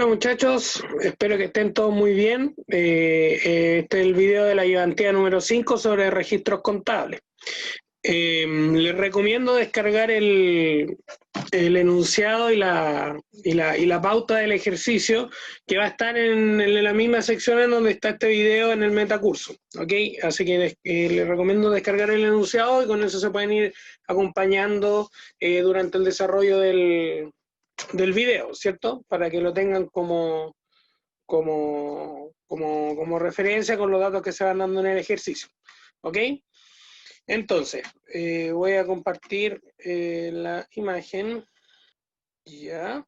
Bueno muchachos, espero que estén todos muy bien. Este es el video de la ayudantía número 5 sobre registros contables. Les recomiendo descargar el enunciado y la pauta del ejercicio que va a estar en la misma sección en donde está este video en el metacurso. ¿Ok? Así que les recomiendo descargar el enunciado y con eso se pueden ir acompañando durante el desarrollo del video, ¿cierto? Para que lo tengan como referencia con los datos que se van dando en el ejercicio. ¿Ok? Entonces, voy a compartir la imagen. Ya.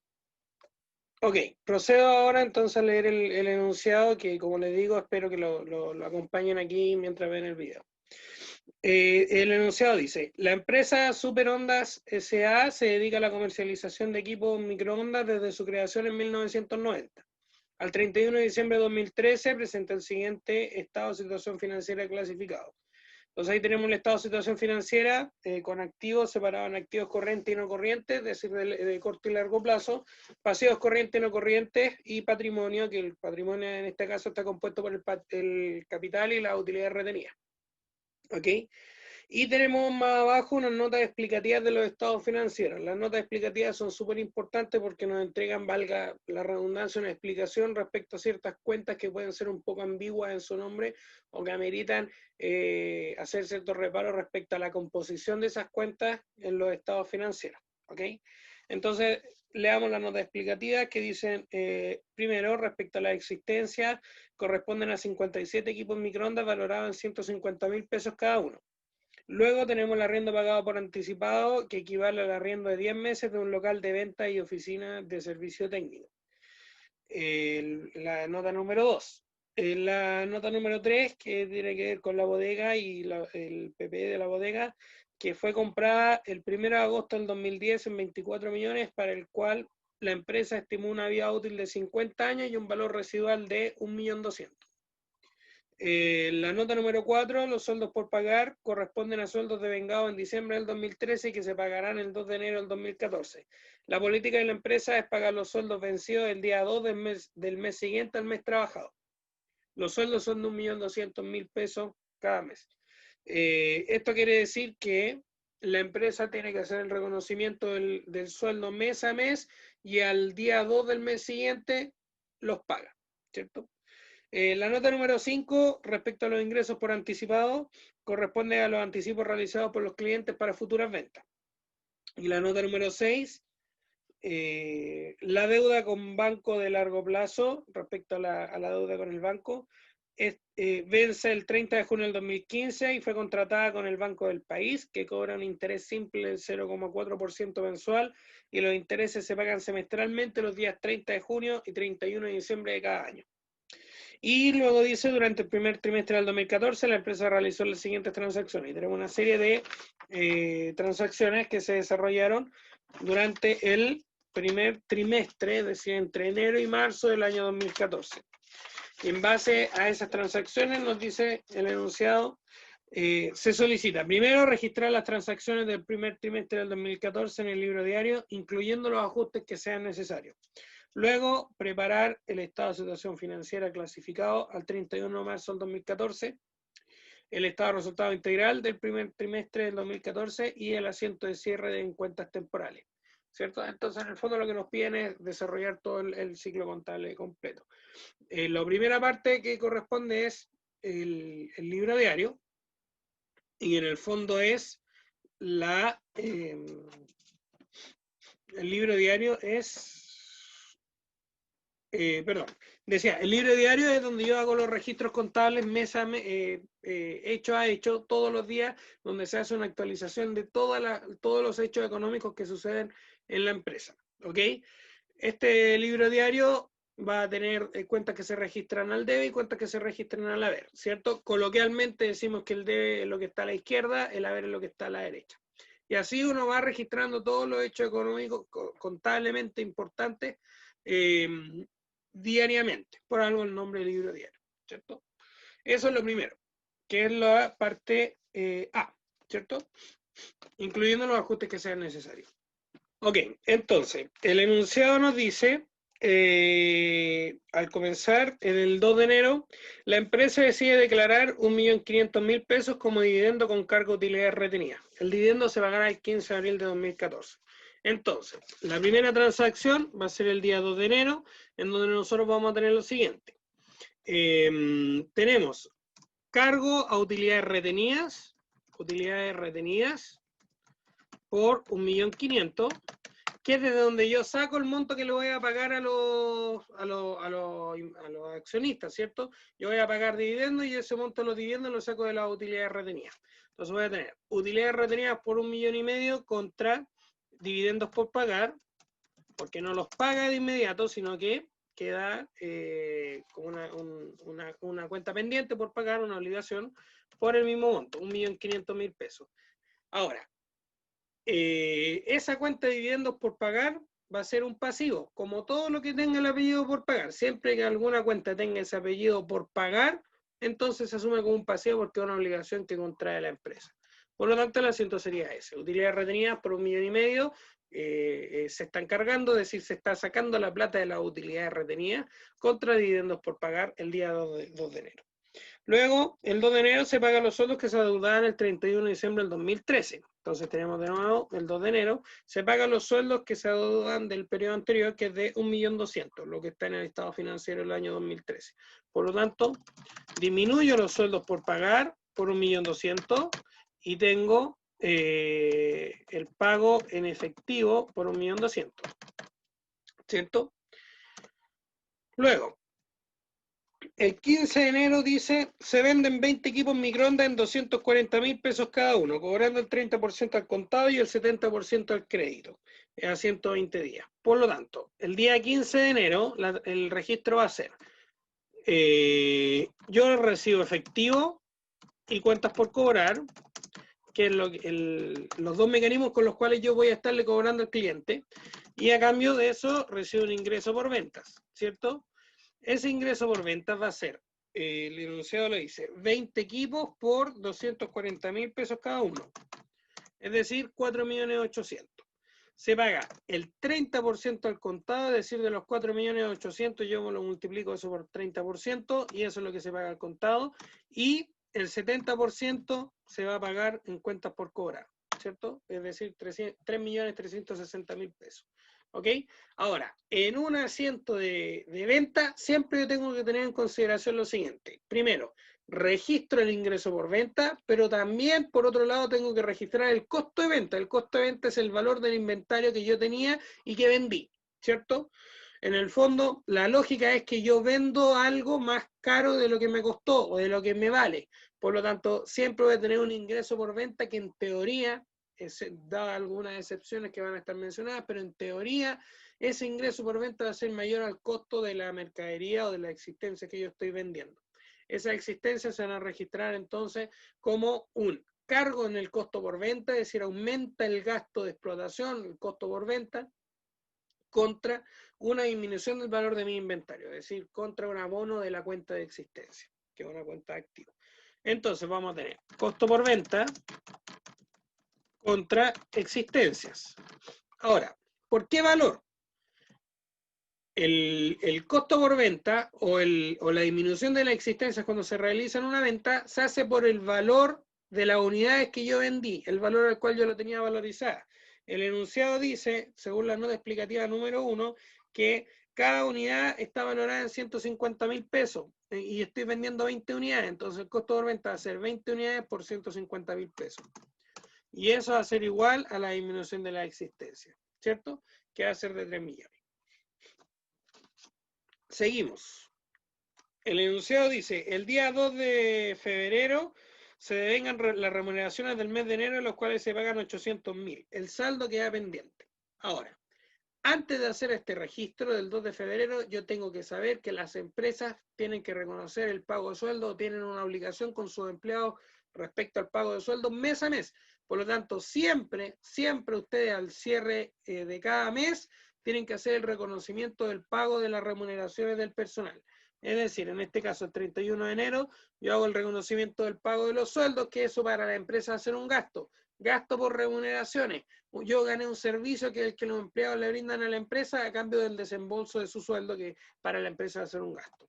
Ok, procedo ahora entonces a leer el enunciado que, como les digo, espero que lo acompañen aquí mientras ven el video. El enunciado dice: la empresa Superondas S.A. se dedica a la comercialización de equipos microondas desde su creación en 1990. Al 31 de diciembre de 2013 presenta el siguiente estado de situación financiera clasificado. Entonces ahí tenemos el estado de situación financiera con activos separados en activos corrientes y no corrientes, es decir, de corto y largo plazo, pasivos corrientes y no corrientes, y patrimonio, que el patrimonio en este caso está compuesto por el capital y la utilidad retenida. ¿Ok? Y tenemos más abajo unas notas explicativas de los estados financieros. Las notas explicativas son súper importantes porque nos entregan, valga la redundancia, una explicación respecto a ciertas cuentas que pueden ser un poco ambiguas en su nombre o que ameritan hacer ciertos reparos respecto a la composición de esas cuentas en los estados financieros. ¿Ok? Entonces, leamos las notas explicativas que dicen, primero, respecto a la existencia, corresponden a 57 equipos microondas valorados en 150.000 pesos cada uno. Luego tenemos el arriendo pagado por anticipado, que equivale al arriendo de 10 meses de un local de venta y oficina de servicio técnico. La nota número 2. La nota número 3, que tiene que ver con la bodega y el PP de la bodega, que fue comprada el 1 de agosto del 2010 en 24 millones, para el cual la empresa estimó una vida útil de 50 años y un valor residual de 1.200.000. La nota número 4, los sueldos por pagar corresponden a sueldos devengados en diciembre del 2013 y que se pagarán el 2 de enero del 2014. La política de la empresa es pagar los sueldos vencidos el día 2 del mes siguiente al mes trabajado. Los sueldos son de 1.200.000 pesos cada mes. Esto quiere decir que la empresa tiene que hacer el reconocimiento del sueldo mes a mes y al día 2 del mes siguiente los paga, ¿cierto? La nota número 5, respecto a los ingresos por anticipado, corresponde a los anticipos realizados por los clientes para futuras ventas. Y la nota número 6, la deuda con banco de largo plazo, respecto a la deuda con el banco, vence el 30 de junio del 2015 y fue contratada con el Banco del País, que cobra un interés simple del 0,4% mensual, y los intereses se pagan semestralmente los días 30 de junio y 31 de diciembre de cada año. Y luego dice, durante el primer trimestre del 2014, la empresa realizó las siguientes transacciones. Y tenemos una serie de transacciones que se desarrollaron durante el primer trimestre, es decir, entre enero y marzo del año 2014. Y en base a esas transacciones, nos dice el enunciado, se solicita, primero, registrar las transacciones del primer trimestre del 2014 en el libro diario, incluyendo los ajustes que sean necesarios. Luego, preparar el estado de situación financiera clasificado al 31 de marzo del 2014, el estado de resultado integral del primer trimestre del 2014 y el asiento de cierre en cuentas temporales, ¿cierto? Entonces, en el fondo lo que nos piden es desarrollar todo el ciclo contable completo. La primera parte que corresponde es el libro diario, y en el fondo es el libro diario es... decía, el libro diario es donde yo hago los registros contables mes a mes, hecho a hecho, todos los días, donde se hace una actualización de todos los hechos económicos que suceden en la empresa. ¿Ok? Este libro diario va a tener cuentas que se registran al debe y cuentas que se registran al haber, ¿cierto? Coloquialmente decimos que el debe es lo que está a la izquierda, el haber es lo que está a la derecha. Y así uno va registrando todos los hechos económicos contablemente importantes diariamente, por algo el nombre del libro diario, ¿cierto? Eso es lo primero, que es la parte A, ¿cierto? Incluyendo los ajustes que sean necesarios. Ok, entonces, el enunciado nos dice al comenzar, en el 2 de enero, la empresa decide declarar 1.500.000 pesos como dividendo con cargo de utilidades retenidas. El dividendo se pagará el 15 de abril de 2014. Entonces, la primera transacción va a ser el día 2 de enero, en donde nosotros vamos a tener lo siguiente. Tenemos cargo a utilidades retenidas por 1.500.000, que es desde donde yo saco el monto que le voy a pagar a los accionistas, ¿cierto? Yo voy a pagar dividendos y ese monto de los dividendos lo saco de las utilidades retenidas. Entonces voy a tener utilidades retenidas por 1,5 millones contra dividendos por pagar, porque no los paga de inmediato, sino que queda como una cuenta pendiente por pagar, una obligación, por el mismo monto, 1.500.000 pesos. Ahora, esa cuenta de dividendos por pagar va a ser un pasivo, como todo lo que tenga el apellido por pagar. Siempre que alguna cuenta tenga ese apellido por pagar, entonces se asume como un pasivo porque es una obligación que contrae la empresa. Por lo tanto, el asiento sería ese. Utilidades retenidas por 1,5 millones, se están cargando, es decir, se está sacando la plata de las utilidades retenidas contra dividendos por pagar el día 2 de enero. Luego, el 2 de enero se pagan los sueldos que se adeudaban el 31 de diciembre del 2013. Entonces tenemos de nuevo el 2 de enero, se pagan los sueldos que se adeudan del periodo anterior, que es de 1.200.000, lo que está en el estado financiero del año 2013. Por lo tanto, disminuyo los sueldos por pagar por 1.200.000 y tengo el pago en efectivo por 1.200.000, ¿cierto? Luego, el 15 de enero dice, se venden 20 equipos microondas en 240.000 pesos cada uno, cobrando el 30% al contado y el 70% al crédito, a 120 días. Por lo tanto, el día 15 de enero el registro va a ser, yo recibo efectivo y cuentas por cobrar, que es los dos mecanismos con los cuales yo voy a estarle cobrando al cliente, y a cambio de eso recibo un ingreso por ventas, ¿cierto? Ese ingreso por ventas va a ser, el enunciado le dice, 20 equipos por 240.000 pesos cada uno. Es decir, 4.800.000. Se paga el 30% al contado, es decir, de los 4.800.000 yo lo multiplico eso por 30% y eso es lo que se paga al contado. Y el 70% se va a pagar en cuentas por cobrar, ¿cierto? Es decir, 3.360.000 pesos. ¿Ok? Ahora, en un asiento de venta, siempre yo tengo que tener en consideración lo siguiente. Primero, registro el ingreso por venta, pero también, por otro lado, tengo que registrar el costo de venta. El costo de venta es el valor del inventario que yo tenía y que vendí, ¿cierto? En el fondo, la lógica es que yo vendo algo más caro de lo que me costó o de lo que me vale. Por lo tanto, siempre voy a tener un ingreso por venta que en teoría, da algunas excepciones que van a estar mencionadas, pero en teoría ese ingreso por venta va a ser mayor al costo de la mercadería o de la existencia que yo estoy vendiendo. Esas existencias se van a registrar entonces como un cargo en el costo por venta, es decir, aumenta el gasto de explotación, el costo por venta, contra una disminución del valor de mi inventario, es decir, contra un abono de la cuenta de existencia, que es una cuenta de activo. Entonces vamos a tener costo por venta contra existencias. Ahora, ¿por qué valor? El costo por venta o la disminución de las existencias cuando se realiza en una venta se hace por el valor de las unidades que yo vendí, el valor al cual yo lo tenía valorizada. El enunciado dice, según la nota explicativa número 1, que cada unidad está valorada en 150.000 pesos y estoy vendiendo 20 unidades, entonces el costo por venta va a ser 20 unidades por 150.000 pesos. Y eso va a ser igual a la disminución de la existencia, ¿cierto? Que va a ser de 3 millones. Seguimos. El enunciado dice, el día 2 de febrero se devengan las remuneraciones del mes de enero, en los cuales se pagan 800.000. El saldo queda pendiente. Ahora, antes de hacer este registro del 2 de febrero, yo tengo que saber que las empresas tienen que reconocer el pago de sueldo, tienen una obligación con sus empleados respecto al pago de sueldo mes a mes. Por lo tanto, siempre ustedes al cierre de cada mes tienen que hacer el reconocimiento del pago de las remuneraciones del personal. Es decir, en este caso, el 31 de enero, yo hago el reconocimiento del pago de los sueldos, que eso para la empresa va a ser un gasto, Gasto por remuneraciones. Yo gané un servicio que es el que los empleados le brindan a la empresa a cambio del desembolso de su sueldo, que para la empresa va a ser un gasto.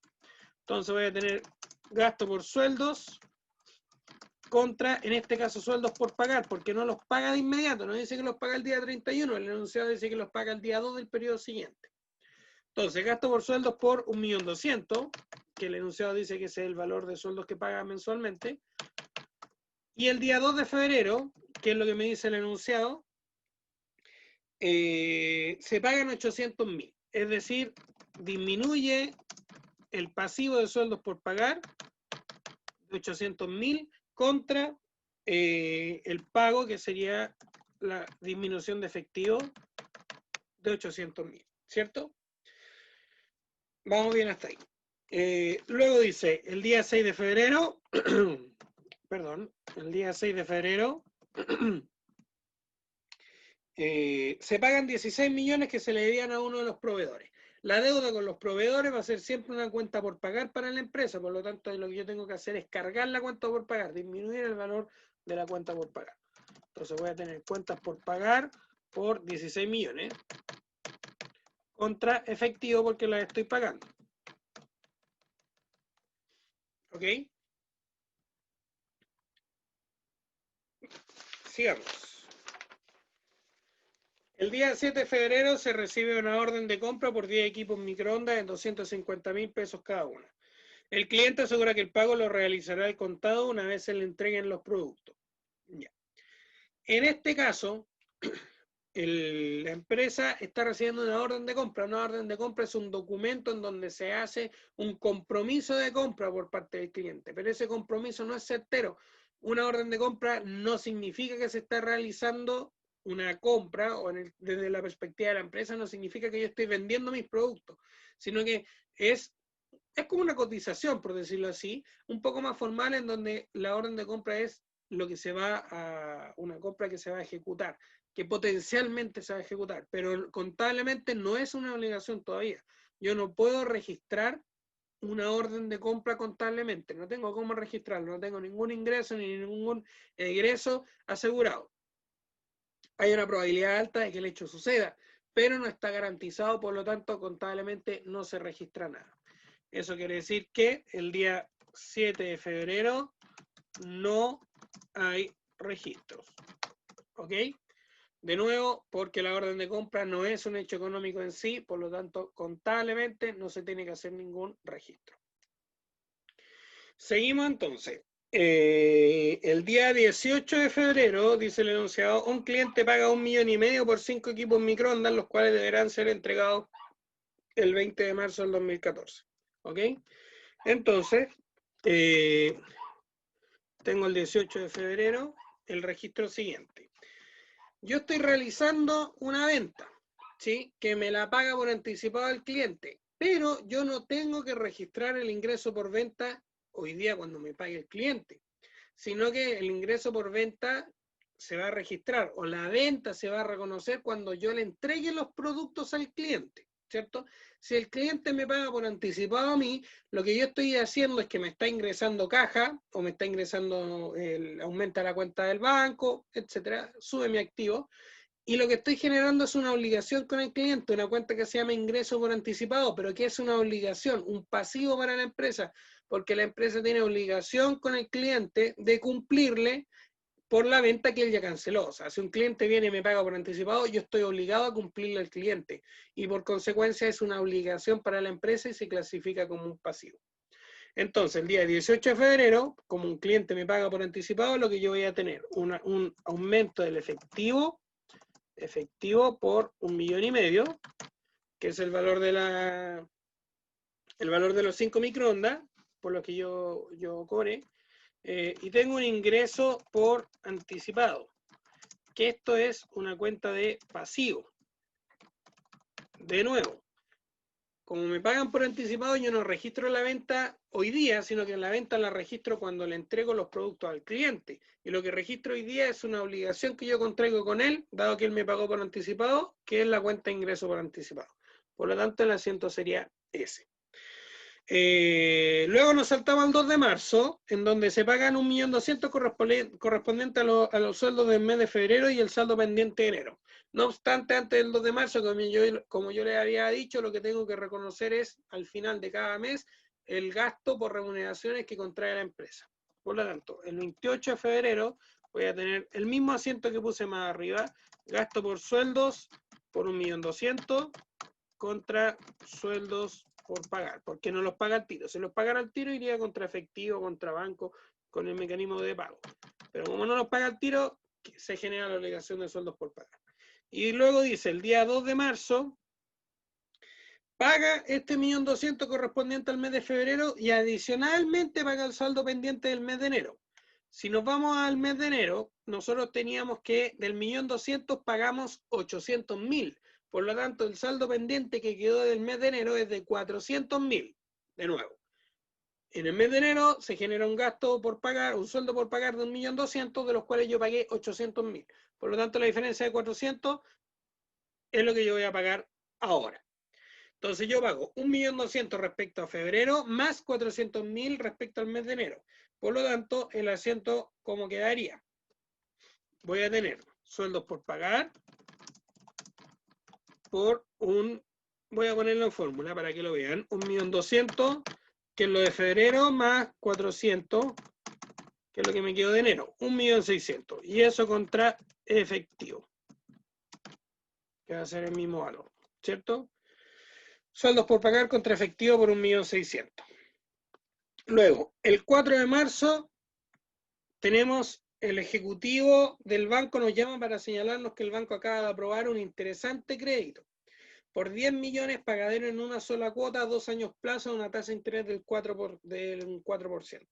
Entonces voy a tener gasto por sueldos contra, en este caso, sueldos por pagar, porque no los paga de inmediato, no dice que los paga el día 31, el enunciado dice que los paga el día 2 del periodo siguiente. Entonces, gasto por sueldos por 1.200.000, que el enunciado dice que ese es el valor de sueldos que paga mensualmente. Y el día 2 de febrero, que es lo que me dice el enunciado, se pagan 800.000. Es decir, disminuye el pasivo de sueldos por pagar de 800.000 contra el pago, que sería la disminución de efectivo de 800.000, ¿cierto? Vamos bien hasta ahí. Luego dice, el día 6 de febrero, perdón, el día 6 de febrero, se pagan 16 millones que se le debían a uno de los proveedores. La deuda con los proveedores va a ser siempre una cuenta por pagar para la empresa, por lo tanto lo que yo tengo que hacer es cargar la cuenta por pagar, disminuir el valor de la cuenta por pagar. Entonces voy a tener cuentas por pagar por 16 millones contra efectivo porque las estoy pagando. ¿Ok? Sigamos. El día 7 de febrero se recibe una orden de compra por 10 equipos microondas en 250.000 pesos cada una. El cliente asegura que el pago lo realizará al contado una vez se le entreguen los productos. Ya. En este caso, la empresa está recibiendo una orden de compra. Una orden de compra es un documento en donde se hace un compromiso de compra por parte del cliente, pero ese compromiso no es certero. Una orden de compra no significa que se está realizando una compra, o desde la perspectiva de la empresa no significa que yo estoy vendiendo mis productos, sino que es como una cotización, por decirlo así, un poco más formal, en donde la orden de compra es lo que se va a, una compra que se va a ejecutar, que potencialmente se va a ejecutar, pero contablemente no es una obligación todavía. Yo no puedo registrar una orden de compra contablemente, no tengo cómo registrarlo, no tengo ningún ingreso ni ningún egreso asegurado. Hay una probabilidad alta de que el hecho suceda, pero no está garantizado, por lo tanto, contablemente no se registra nada. Eso quiere decir que el día 7 de febrero no hay registros. ¿Ok? De nuevo, porque la orden de compra no es un hecho económico en sí, por lo tanto, contablemente no se tiene que hacer ningún registro. Seguimos entonces. El día 18 de febrero, dice el enunciado, un cliente paga 1,5 millones por 5 equipos microondas, los cuales deberán ser entregados el 20 de marzo del 2014. ¿Ok? Entonces, tengo el 18 de febrero, el registro siguiente. Yo estoy realizando una venta, ¿sí? Que me la paga por anticipado el cliente, pero yo no tengo que registrar el ingreso por venta hoy día cuando me pague el cliente, sino que el ingreso por venta se va a registrar, o la venta se va a reconocer cuando yo le entregue los productos al cliente, ¿cierto? Si el cliente me paga por anticipado a mí, lo que yo estoy haciendo es que me está ingresando caja, o me está ingresando, aumenta la cuenta del banco, etcétera, sube mi activo, y lo que estoy generando es una obligación con el cliente, una cuenta que se llama ingreso por anticipado, pero que es una obligación, un pasivo para la empresa, porque la empresa tiene obligación con el cliente de cumplirle por la venta que él ya canceló. O sea, si un cliente viene y me paga por anticipado, yo estoy obligado a cumplirle al cliente, y por consecuencia es una obligación para la empresa y se clasifica como un pasivo. Entonces, el día 18 de febrero, como un cliente me paga por anticipado, lo que yo voy a tener un aumento del efectivo por 1,5 millones, que es el valor de los 5 microondas, por lo que yo cobré, y tengo un ingreso por anticipado, que esto es una cuenta de pasivo. De nuevo, como me pagan por anticipado, yo no registro la venta hoy día, sino que la venta la registro cuando le entrego los productos al cliente. Y lo que registro hoy día es una obligación que yo contraigo con él, dado que él me pagó por anticipado, que es la cuenta de ingreso por anticipado. Por lo tanto, el asiento sería ese. Luego nos saltamos al 2 de marzo, en donde se pagan 1.200.000 correspondiente a los sueldos del mes de febrero y el saldo pendiente de enero. No obstante, antes del 2 de marzo, como yo les había dicho, lo que tengo que reconocer es, al final de cada mes, el gasto por remuneraciones que contrae la empresa. Por lo tanto, el 28 de febrero voy a tener el mismo asiento que puse más arriba, gasto por sueldos por 1.200.000 contra sueldos por pagar, porque no los paga al tiro. Si los pagara al tiro, iría contra efectivo, contra banco, con el mecanismo de pago. Pero como no los paga al tiro, se genera la obligación de sueldos por pagar. Y luego dice, el día 2 de marzo, paga este 1.200.000 correspondiente al mes de febrero y adicionalmente paga el saldo pendiente del mes de enero. Si nos vamos al mes de enero, nosotros teníamos que del 1.200.000 pagamos 800.000. Por lo tanto, el saldo pendiente que quedó del mes de enero es de 400.000. De nuevo, en el mes de enero se genera un gasto por pagar, un sueldo por pagar de 1.200.000, de los cuales yo pagué 800.000. Por lo tanto, la diferencia de 400 es lo que yo voy a pagar ahora. Entonces yo pago 1.200.000 respecto a febrero más 400.000 respecto al mes de enero. Por lo tanto, el asiento, ¿cómo quedaría? Voy a tener sueldos por pagar por voy a ponerlo en fórmula para que lo vean, 1.200.000, que es lo de febrero, más 400, que es lo que me quedó de enero, 1.600.000, y eso contra efectivo, que va a ser el mismo valor, ¿cierto? Sueldos por pagar contra efectivo por 1.600.000. Luego, el 4 de marzo, tenemos el ejecutivo del banco, nos llama para señalarnos que el banco acaba de aprobar un interesante crédito por 10 millones pagadero en una sola cuota, 2 años plazo, una tasa de interés del 4%.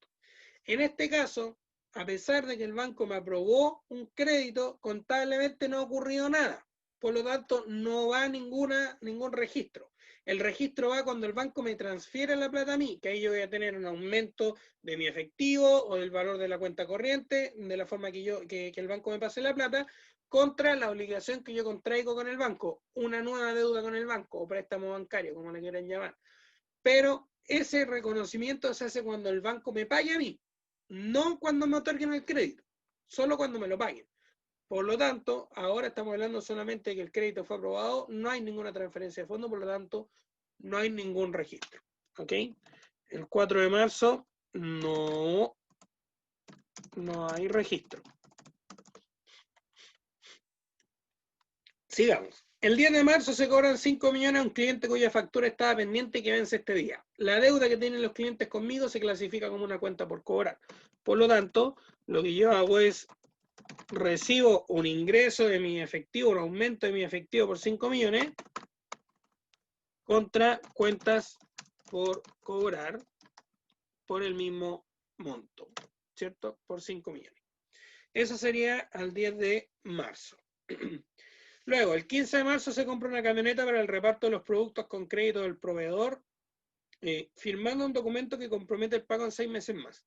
En este caso, a pesar de que el banco me aprobó un crédito, contablemente no ha ocurrido nada. Por lo tanto, no va ningún registro. El registro va cuando el banco me transfiere la plata a mí, que ahí yo voy a tener un aumento de mi efectivo o del valor de la cuenta corriente, de la forma que el banco me pase la plata, contra la obligación que yo contraigo con el banco, una nueva deuda con el banco o préstamo bancario, como le quieran llamar. Pero ese reconocimiento se hace cuando el banco me pague a mí, no cuando me otorguen el crédito, solo cuando me lo paguen. Por lo tanto, ahora estamos hablando solamente de que el crédito fue aprobado, no hay ninguna transferencia de fondo, por lo tanto, no hay ningún registro. ¿Ok? El 4 de marzo no hay registro. Sigamos. El 10 de marzo se cobran 5 millones a un cliente cuya factura estaba pendiente y que vence este día. La deuda que tienen los clientes conmigo se clasifica como una cuenta por cobrar. Por lo tanto, lo que yo hago es recibo un ingreso de mi efectivo, un aumento de mi efectivo por 5 millones contra cuentas por cobrar por el mismo monto, ¿cierto? Por 5 millones. Eso sería al 10 de marzo. Luego, el 15 de marzo se compra una camioneta para el reparto de los productos con crédito del proveedor, firmando un documento que compromete el pago en 6 meses más.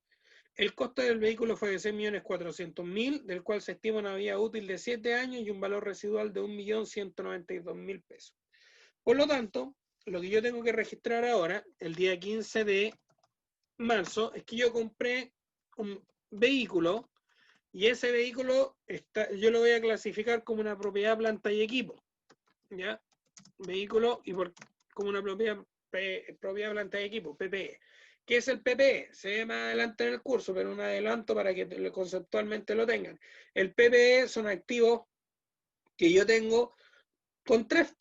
El costo del vehículo fue de 6.400.000, del cual se estima una vida útil de 7 años y un valor residual de 1.192.000 pesos. Por lo tanto, lo que yo tengo que registrar ahora, el día 15 de marzo, es que yo compré un vehículo y ese vehículo yo lo voy a clasificar como una propiedad, planta y equipo. ¿Ya? Vehículo y como una propiedad, planta y equipo, PPE. ¿Qué es el PPE? Se ve más adelante en el curso, pero un adelanto para que conceptualmente lo tengan. El PPE son activos que yo tengo con tres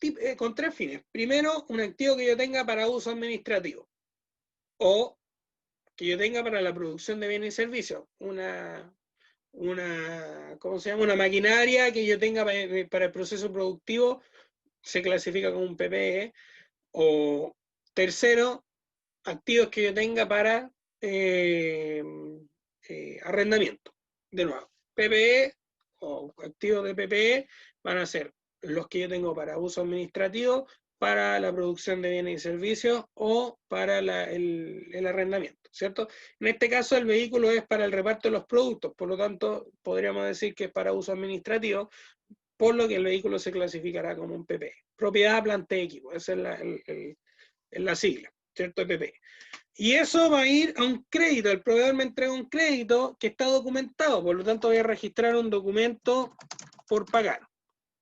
fines. Primero, un activo que yo tenga para uso administrativo o que yo tenga para la producción de bienes y servicios. ¿Cómo se llama? Una maquinaria que yo tenga para el proceso productivo se clasifica como un PPE. O tercero, activos que yo tenga para arrendamiento. De nuevo, PPE o activos de PPE van a ser los que yo tengo para uso administrativo, para la producción de bienes y servicios o para el arrendamiento, ¿cierto? En este caso el vehículo es para el reparto de los productos, por lo tanto podríamos decir que es para uso administrativo, por lo que el vehículo se clasificará como un PPE. Propiedad, planta y equipo, esa es la sigla. ¿cierto? EPP. Y eso va a ir a un crédito. El proveedor me entrega un crédito que está documentado, por lo tanto voy a registrar un documento por pagar,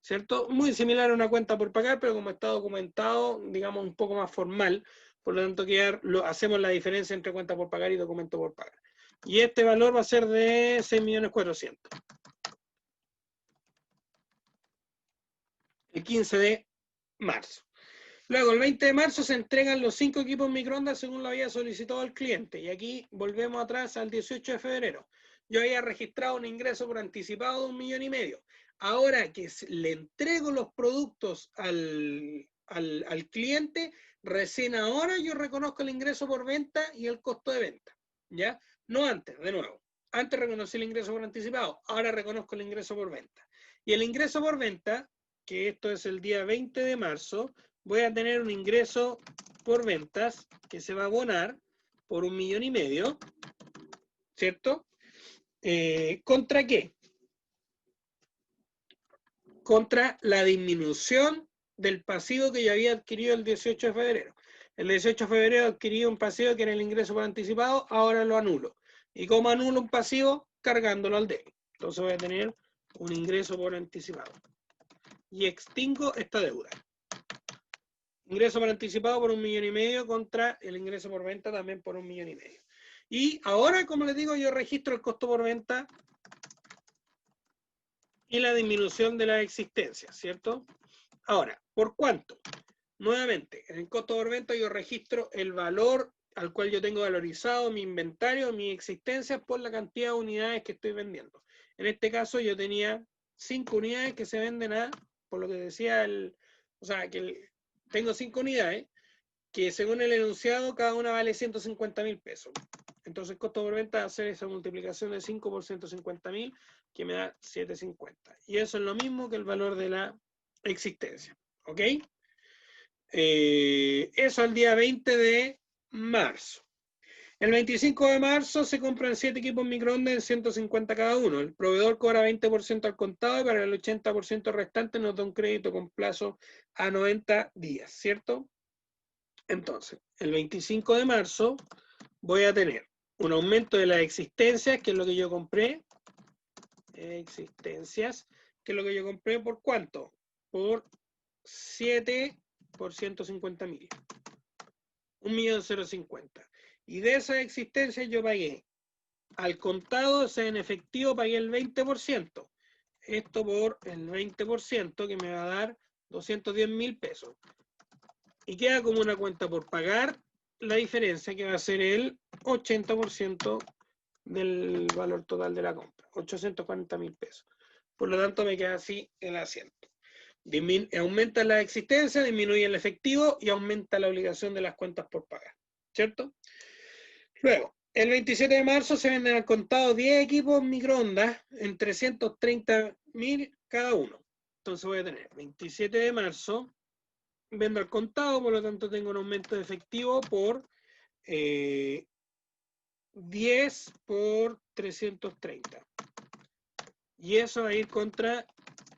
¿cierto? Muy similar a una cuenta por pagar, pero como está documentado, digamos, un poco más formal, por lo tanto hacemos la diferencia entre cuenta por pagar y documento por pagar. Y este valor va a ser de 6.400.000. El 15 de marzo. Luego, el 20 de marzo se entregan los 5 equipos microondas según lo había solicitado el cliente. Y aquí volvemos atrás al 18 de febrero. Yo había registrado un ingreso por anticipado de 1,5 millones. Ahora que le entrego los productos al cliente, recién ahora yo reconozco el ingreso por venta y el costo de venta. ¿Ya? No antes, de nuevo. Antes reconocí el ingreso por anticipado, ahora reconozco el ingreso por venta. Y el ingreso por venta, que esto es el día 20 de marzo, voy a tener un ingreso por ventas que se va a abonar por 1,5 millones, ¿cierto? ¿Contra qué? Contra la disminución del pasivo que yo había adquirido el 18 de febrero. El 18 de febrero adquirí un pasivo que era el ingreso por anticipado, ahora lo anulo. ¿Y cómo anulo un pasivo? Cargándolo al débito. Entonces voy a tener un ingreso por anticipado. Y extingo esta deuda. Ingreso por anticipado por 1,5 millones contra el ingreso por venta también por 1,5 millones. Y ahora, como les digo, yo registro el costo por venta y la disminución de la existencia, ¿cierto? Ahora, ¿por cuánto? Nuevamente, en el costo por venta yo registro el valor al cual yo tengo valorizado mi inventario, mi existencia por la cantidad de unidades que estoy vendiendo. En este caso yo tenía 5 unidades que se venden a, por lo que decía tengo 5 unidades que según el enunciado cada una vale 150.000 pesos. Entonces el costo por venta hacer esa multiplicación de 5 por 150.000 que me da 750. Y eso es lo mismo que el valor de la existencia. ¿Ok? Eso al día 20 de marzo. El 25 de marzo se compran 7 equipos microondas en 150 cada uno. El proveedor cobra 20% al contado y para el 80% restante nos da un crédito con plazo a 90 días, ¿cierto? Entonces, el 25 de marzo voy a tener un aumento de las existencias, que es lo que yo compré. Existencias, que es lo que yo compré, ¿por cuánto? Por 7 por 150.000. 1.050.000. Y de esas existencias yo pagué al contado, o sea, en efectivo pagué el 20%. Esto por el 20% que me va a dar 210.000 pesos. Y queda como una cuenta por pagar la diferencia que va a ser el 80% del valor total de la compra, 840.000 pesos. Por lo tanto me queda así el asiento. Aumenta la existencia, disminuye el efectivo y aumenta la obligación de las cuentas por pagar, ¿cierto? Luego, el 27 de marzo se venden al contado 10 equipos microondas en 330.000 cada uno. Entonces voy a tener 27 de marzo, vendo al contado, por lo tanto tengo un aumento de efectivo por 10 por 330. Y eso va a ir contra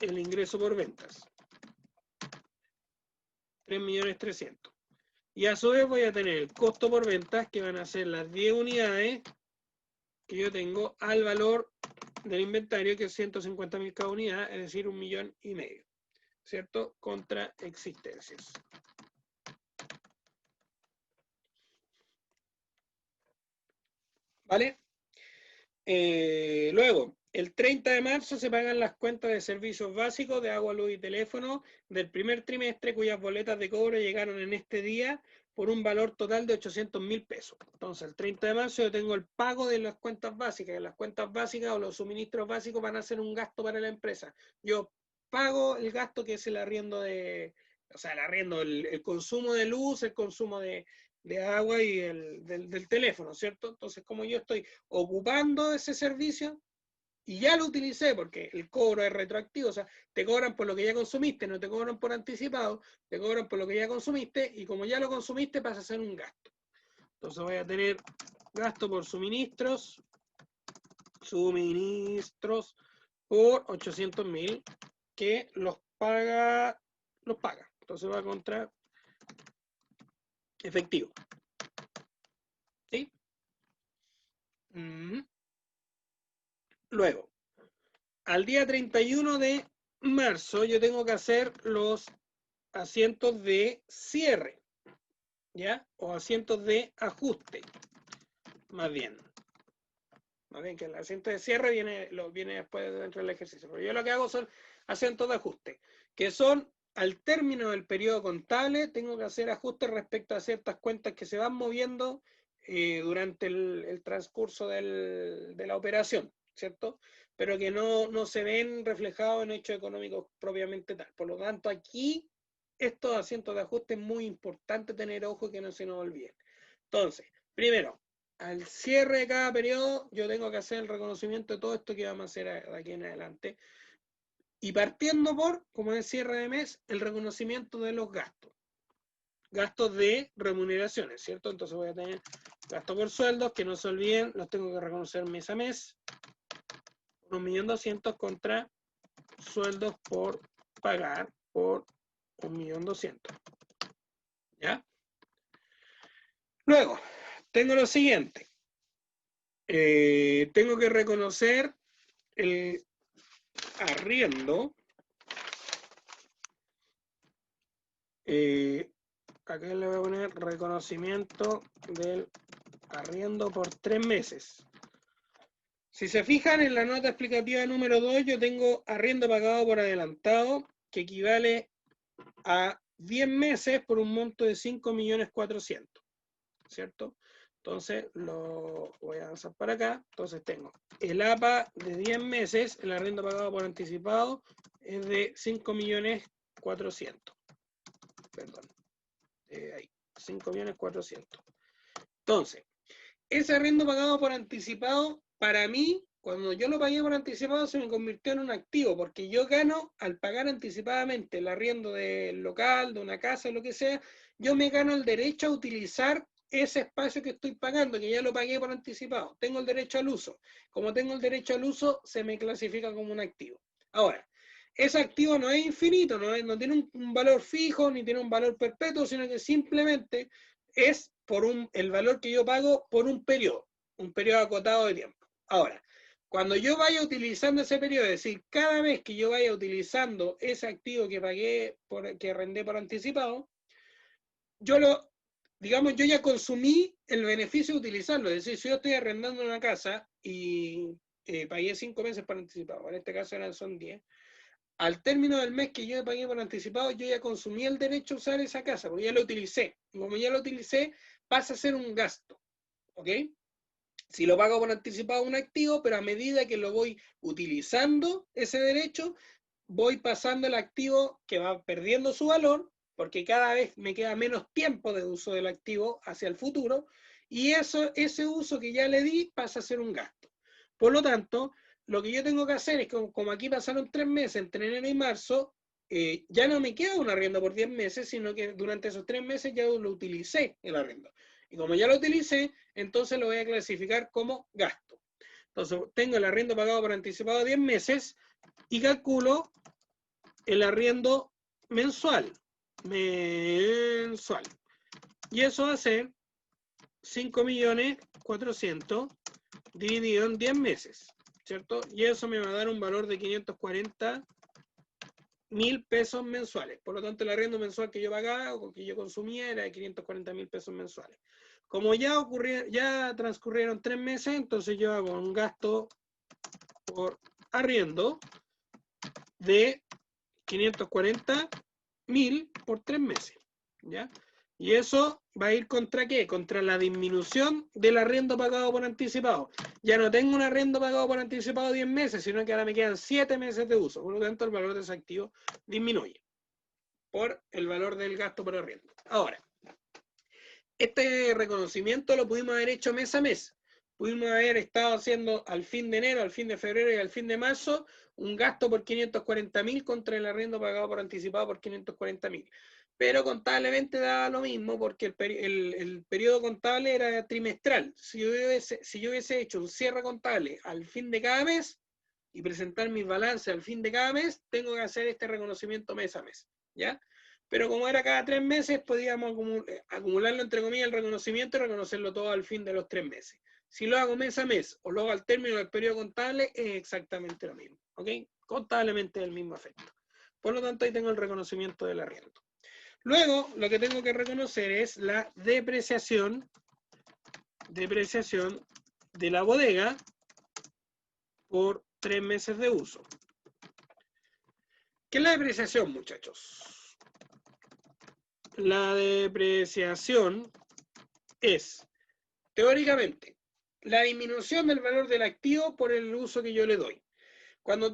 el ingreso por ventas. 3.300.000. Y a su vez voy a tener el costo por ventas, que van a ser las 10 unidades que yo tengo al valor del inventario, que es 150.000 cada unidad, es decir, 1,5 millones, ¿cierto? Contra existencias. ¿Vale? Luego, el 30 de marzo se pagan las cuentas de servicios básicos de agua, luz y teléfono del primer trimestre, cuyas boletas de cobro llegaron en este día por un valor total de 800.000 pesos. Entonces, el 30 de marzo yo tengo el pago de las cuentas básicas. Las cuentas básicas o los suministros básicos van a ser un gasto para la empresa. Yo pago el gasto que es el arriendo el consumo de luz, el consumo de agua y del teléfono, ¿cierto? Entonces, como yo estoy ocupando ese servicio y ya lo utilicé, porque el cobro es retroactivo, o sea, te cobran por lo que ya consumiste, no te cobran por anticipado, te cobran por lo que ya consumiste y como ya lo consumiste pasa a ser un gasto. Entonces voy a tener gasto por suministros por 800.000 que los paga. Entonces va contra efectivo. ¿Sí? Luego, al día 31 de marzo yo tengo que hacer los asientos de cierre, ¿ya? O asientos de ajuste, más bien. Más bien que el asiento de cierre viene después dentro del ejercicio. Pero yo lo que hago son asientos de ajuste, que son al término del periodo contable, tengo que hacer ajustes respecto a ciertas cuentas que se van moviendo durante el transcurso de la operación, ¿cierto? Pero que no se ven reflejados en hechos económicos propiamente tal. Por lo tanto, aquí estos asientos de ajuste es muy importante tener ojo y que no se nos olviden. Entonces, primero, al cierre de cada periodo, yo tengo que hacer el reconocimiento de todo esto que vamos a hacer de aquí en adelante. Y partiendo por, como es cierre de mes, el reconocimiento de los gastos. Gastos de remuneraciones, ¿cierto? Entonces voy a tener gastos por sueldos, que no se olviden, los tengo que reconocer mes a mes. 1.200.000 contra sueldos por pagar por 1.200.000. ¿Ya? Luego, tengo lo siguiente. Tengo que reconocer el arriendo. Acá le voy a poner reconocimiento del arriendo por 3 meses. Si se fijan en la nota explicativa número 2, yo tengo arriendo pagado por adelantado, que equivale a 10 meses por un monto de 5.400.000, ¿cierto? Entonces lo voy a avanzar para acá. Entonces tengo el APA de 10 meses, el arriendo pagado por anticipado es de 5.400.000. Perdón. Ahí, 5.400.000. Entonces, ese arriendo pagado por anticipado, para mí, cuando yo lo pagué por anticipado, se me convirtió en un activo, porque yo gano al pagar anticipadamente el arriendo del local, de una casa, lo que sea, yo me gano el derecho a utilizar ese espacio que estoy pagando, que ya lo pagué por anticipado. Tengo el derecho al uso. Como tengo el derecho al uso, se me clasifica como un activo. Ahora, ese activo no es infinito, no tiene un valor fijo, ni tiene un valor perpetuo, sino que simplemente es por el valor que yo pago por un periodo acotado de tiempo. Ahora, cuando yo vaya utilizando ese periodo, es decir, cada vez que yo vaya utilizando ese activo que pagué, que arrendé por anticipado, yo ya consumí el beneficio de utilizarlo. Es decir, si yo estoy arrendando una casa y pagué 5 meses por anticipado, en este caso son 10, al término del mes que yo pagué por anticipado, yo ya consumí el derecho a usar esa casa, porque ya lo utilicé. Y como ya lo utilicé, pasa a ser un gasto. ¿Ok? Si lo pago por anticipado, un activo, pero a medida que lo voy utilizando, ese derecho, voy pasando el activo que va perdiendo su valor, porque cada vez me queda menos tiempo de uso del activo hacia el futuro, y ese uso que ya le di pasa a ser un gasto. Por lo tanto, lo que yo tengo que hacer es que, como aquí pasaron 3 meses, entre enero y marzo, ya no me queda un arriendo por 10 meses, sino que durante esos 3 meses ya lo utilicé el arriendo. Y como ya lo utilicé, entonces lo voy a clasificar como gasto. Entonces tengo el arriendo pagado por anticipado 10 meses y calculo el arriendo mensual. Y eso va a ser 5.400.000 dividido en 10 meses, ¿cierto? Y eso me va a dar un valor de 540.000 pesos mensuales. Por lo tanto, el arriendo mensual que yo pagaba o que yo consumía era de 540.000 pesos mensuales. Como ya transcurrieron 3 meses, entonces yo hago un gasto por arriendo de 540.000 por 3 meses. ¿Ya? Y eso va a ir contra ¿qué? Contra la disminución del arriendo pagado por anticipado. Ya no tengo un arriendo pagado por anticipado de 10 meses, sino que ahora me quedan 7 meses de uso. Por lo tanto, el valor de ese activo disminuye por el valor del gasto por arriendo. Ahora, este reconocimiento lo pudimos haber hecho mes a mes. Pudimos haber estado haciendo al fin de enero, al fin de febrero y al fin de marzo un gasto por 540.000 contra el arriendo pagado por anticipado por 540.000. Pero contablemente daba lo mismo porque el periodo contable era trimestral. Si yo hubiese hecho un cierre contable al fin de cada mes y presentar mis balances al fin de cada mes, tengo que hacer este reconocimiento mes a mes. ¿Ya? pero como era cada 3 meses, podíamos acumularlo, entre comillas, el reconocimiento y reconocerlo todo al fin de los 3 meses. Si lo hago mes a mes o luego al término del periodo contable, es exactamente lo mismo, ¿ok? Contablemente es el mismo efecto. Por lo tanto, ahí tengo el reconocimiento del arriendo. Luego, lo que tengo que reconocer es la depreciación de la bodega por 3 meses de uso. ¿Qué es la depreciación, muchachos? La depreciación es, teóricamente, la disminución del valor del activo por el uso que yo le doy. Cuando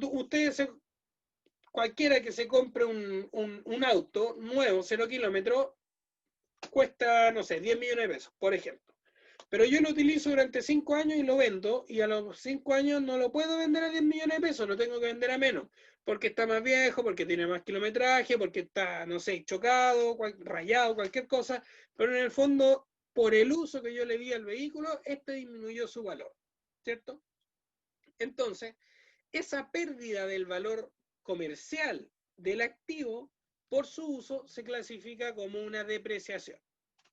cualquiera que se compre un auto nuevo, 0 kilómetros, cuesta, no sé, 10 millones de pesos, por ejemplo. Pero yo lo utilizo durante 5 años y lo vendo, y a los 5 años no lo puedo vender a 10 millones de pesos, lo tengo que vender a menos, porque está más viejo, porque tiene más kilometraje, porque está, no sé, chocado, rayado, cualquier cosa, pero en el fondo, por el uso que yo le di al vehículo, este disminuyó su valor, ¿cierto? Entonces, esa pérdida del valor comercial del activo por su uso se clasifica como una depreciación.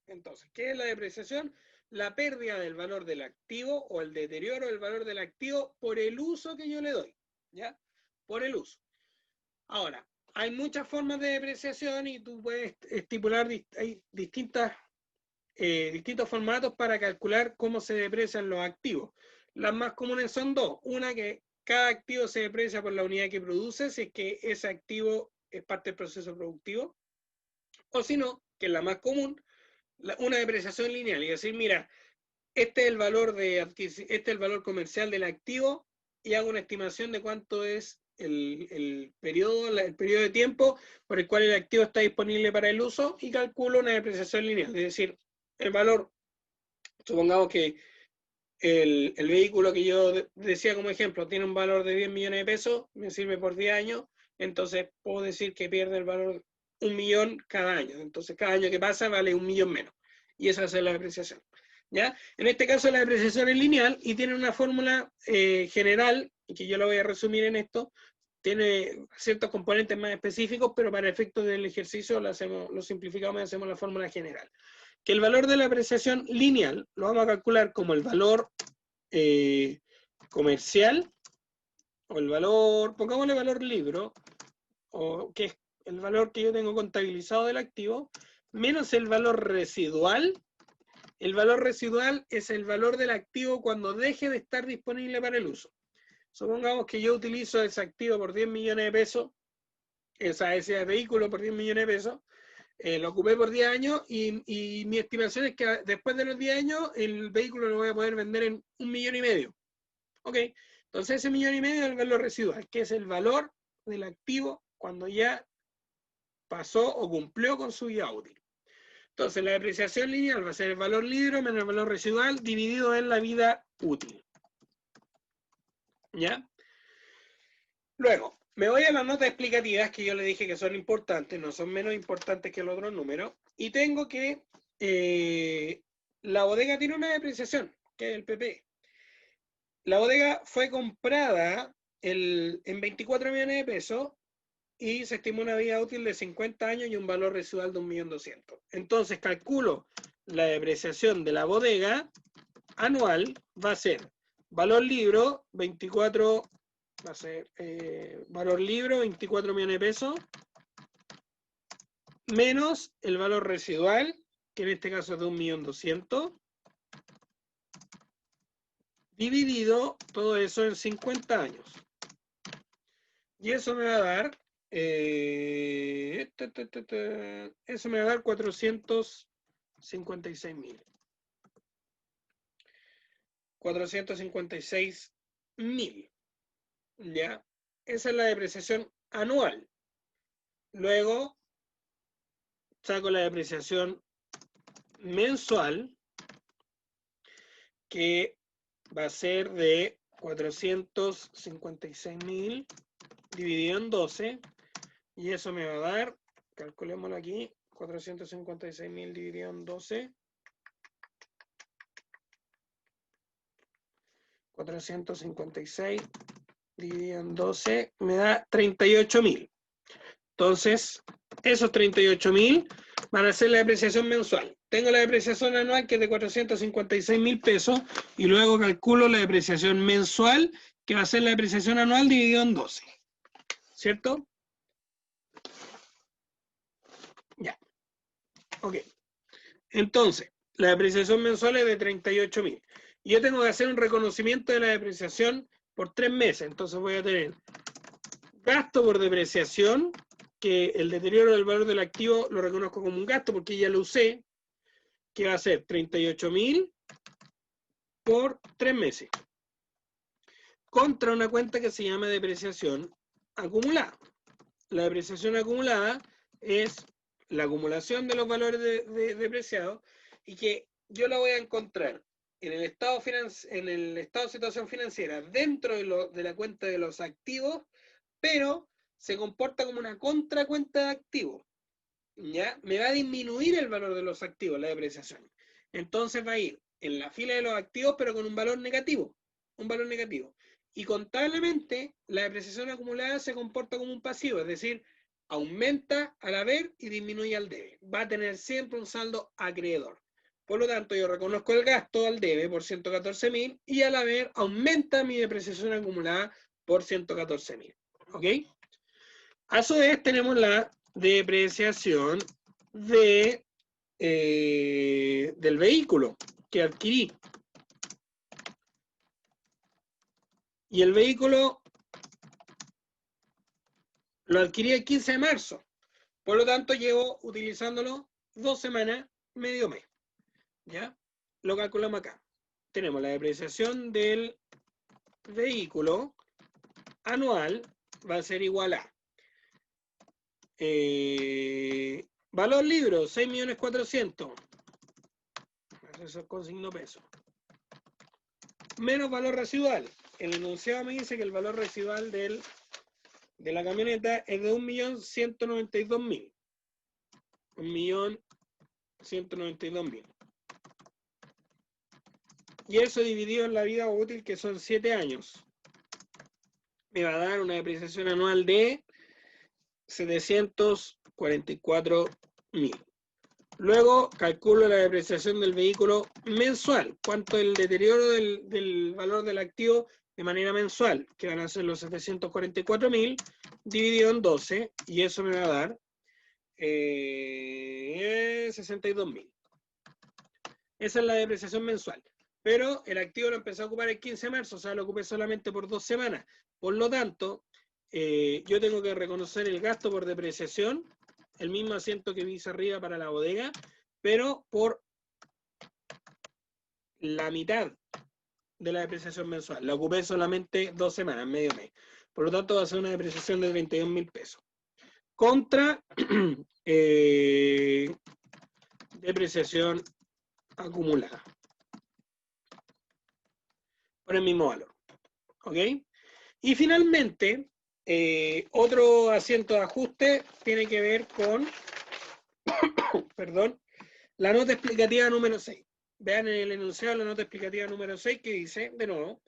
Entonces, ¿qué es la depreciación? La pérdida del valor del activo o el deterioro del valor del activo por el uso que yo le doy, ¿ya? Por el uso. Ahora, hay muchas formas de depreciación y tú puedes estipular, hay distintos formatos para calcular cómo se deprecian los activos. Las más comunes son dos. Una, que cada activo se deprecia por la unidad que produce, si es que ese activo es parte del proceso productivo. O si no, que es la más común, una depreciación lineal, y decir, mira, este es el valor comercial del activo, y hago una estimación de cuánto es el periodo de tiempo por el cual el activo está disponible para el uso, y calculo una depreciación lineal, es decir, el valor, supongamos que el vehículo que yo decía como ejemplo tiene un valor de 10 millones de pesos, me sirve por 10 años, entonces puedo decir que pierde el valor 1 millón cada año, entonces cada año que pasa vale 1 millón menos, y esa es la depreciación. ¿Ya? En este caso la depreciación es lineal y tiene una fórmula general, que yo la voy a resumir en esto, tiene ciertos componentes más específicos, pero para efectos del ejercicio lo simplificamos y hacemos la fórmula general. Que el valor de la apreciación lineal lo vamos a calcular como el valor comercial, o el valor, pongámosle valor libro, o que es el valor que yo tengo contabilizado del activo, menos el valor residual. El valor residual es el valor del activo cuando deje de estar disponible para el uso. Supongamos que yo utilizo ese activo por 10 millones de pesos, ese vehículo por 10 millones de pesos, lo ocupé por 10 años y mi estimación es que después de los 10 años el vehículo lo voy a poder vender en 1,5 millones. Ok, entonces ese 1,5 millones es el valor residual, que es el valor del activo cuando ya pasó o cumplió con su vida útil. Entonces la depreciación lineal va a ser el valor libre menos el valor residual dividido en la vida útil. ¿Ya? Luego, me voy a las notas explicativas que yo le dije que son importantes, no son menos importantes que los otros números, y tengo que la bodega tiene una depreciación, que es el PP. La bodega fue comprada en 24 millones de pesos y se estima una vida útil de 50 años y un valor residual de 1.200.000. Entonces calculo la depreciación de la bodega anual, va a ser valor libro 24, va a ser valor libro 24 millones de pesos, menos el valor residual, que en este caso es de 1.200.000, dividido todo eso en 50 años. Y eso me va a dar, eso me va a dar 456.000. 456.000. ¿Ya? Esa es la depreciación anual. Luego saco la depreciación mensual, que va a ser de 456.000 dividido en 12, y eso me va a dar, calculémoslo aquí, 456.000 dividido en 12, 456 dividido en 12, me da 38.000. Entonces, esos 38.000 van a ser la depreciación mensual. Tengo la depreciación anual que es de 456.000 pesos y luego calculo la depreciación mensual que va a ser la depreciación anual dividido en 12. ¿Cierto? Ya. Ok. Entonces, la depreciación mensual es de 38.000. Y yo tengo que hacer un reconocimiento de la depreciación por 3 meses. Entonces voy a tener gasto por depreciación, que el deterioro del valor del activo lo reconozco como un gasto porque ya lo usé, que va a ser 38.000 por 3 meses. Contra una cuenta que se llama depreciación acumulada. La depreciación acumulada es la acumulación de los valores depreciados y que yo la voy a encontrar en el estado de situación financiera dentro de la cuenta de los activos, pero se comporta como una contracuenta de activos. ¿Ya? Me va a disminuir el valor de los activos, la depreciación. Entonces va a ir en la fila de los activos, pero con un valor negativo. Un valor negativo. Y contablemente, la depreciación acumulada se comporta como un pasivo, es decir, aumenta al haber y disminuye al debe. Va a tener siempre un saldo acreedor. Por lo tanto, yo reconozco el gasto al debe por 114.000 y al haber aumenta mi depreciación acumulada por 114.000. ¿Ok? A su vez, tenemos la depreciación del vehículo que adquirí. Y el vehículo lo adquirí el 15 de marzo. Por lo tanto, llevo utilizándolo 2 semanas, medio mes. ¿Ya? Lo calculamos acá. Tenemos la depreciación del vehículo anual, va a ser igual a valor libro, 6.400.000. Eso es con signo peso. Menos valor residual. El enunciado me dice que el valor residual de la camioneta es de 1.192.000. 1.192.000. Y eso dividido en la vida útil, que son 7 años, me va a dar una depreciación anual de 744.000. Luego calculo la depreciación del vehículo mensual. ¿Cuánto es el deterioro del valor del activo de manera mensual? Que van a ser los 744.000 dividido en 12. Y eso me va a dar 62.000. Esa es la depreciación mensual. Pero el activo lo empecé a ocupar el 15 de marzo, o sea, lo ocupé solamente por 2 semanas. Por lo tanto, yo tengo que reconocer el gasto por depreciación, el mismo asiento que viste arriba para la bodega, pero por la mitad de la depreciación mensual. La ocupé solamente 2 semanas, medio mes. Por lo tanto, va a ser una depreciación de 31.000 pesos. Contra depreciación acumulada. Por el mismo valor. ¿Ok? Y finalmente, otro asiento de ajuste tiene que ver con perdón, la nota explicativa número 6. Vean en el enunciado la nota explicativa número 6 que dice, de nuevo,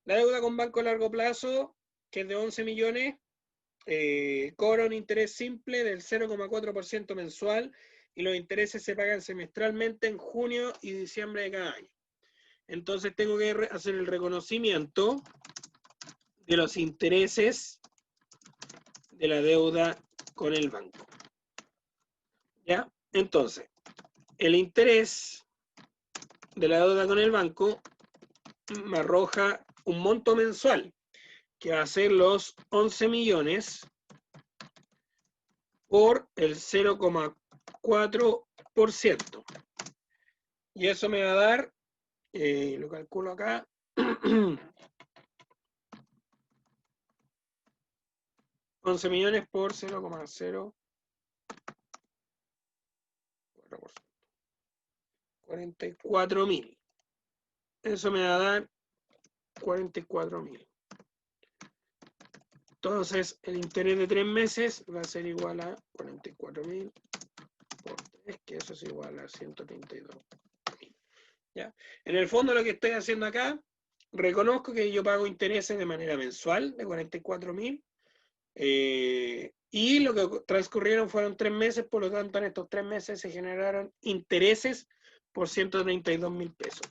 la deuda con banco a largo plazo, que es de 11 millones, cobra un interés simple del 0,4% mensual y los intereses se pagan semestralmente en junio y diciembre de cada año. Entonces tengo que hacer el reconocimiento de los intereses de la deuda con el banco. ¿Ya? Entonces, el interés de la deuda con el banco me arroja un monto mensual que va a ser los 11 millones por el 0,4%. Y eso me va a dar, lo calculo acá, 11 millones por 0,0. 44.000. Eso me va a dar 44.000. Entonces, el interés de 3 meses va a ser igual a 44.000 por 3, que eso es igual a 132.000. ¿Ya? En el fondo, lo que estoy haciendo acá, reconozco que yo pago intereses de manera mensual de 44.000 Y lo que transcurrieron fueron 3 meses, por lo tanto en estos 3 meses se generaron intereses por 132.000 pesos.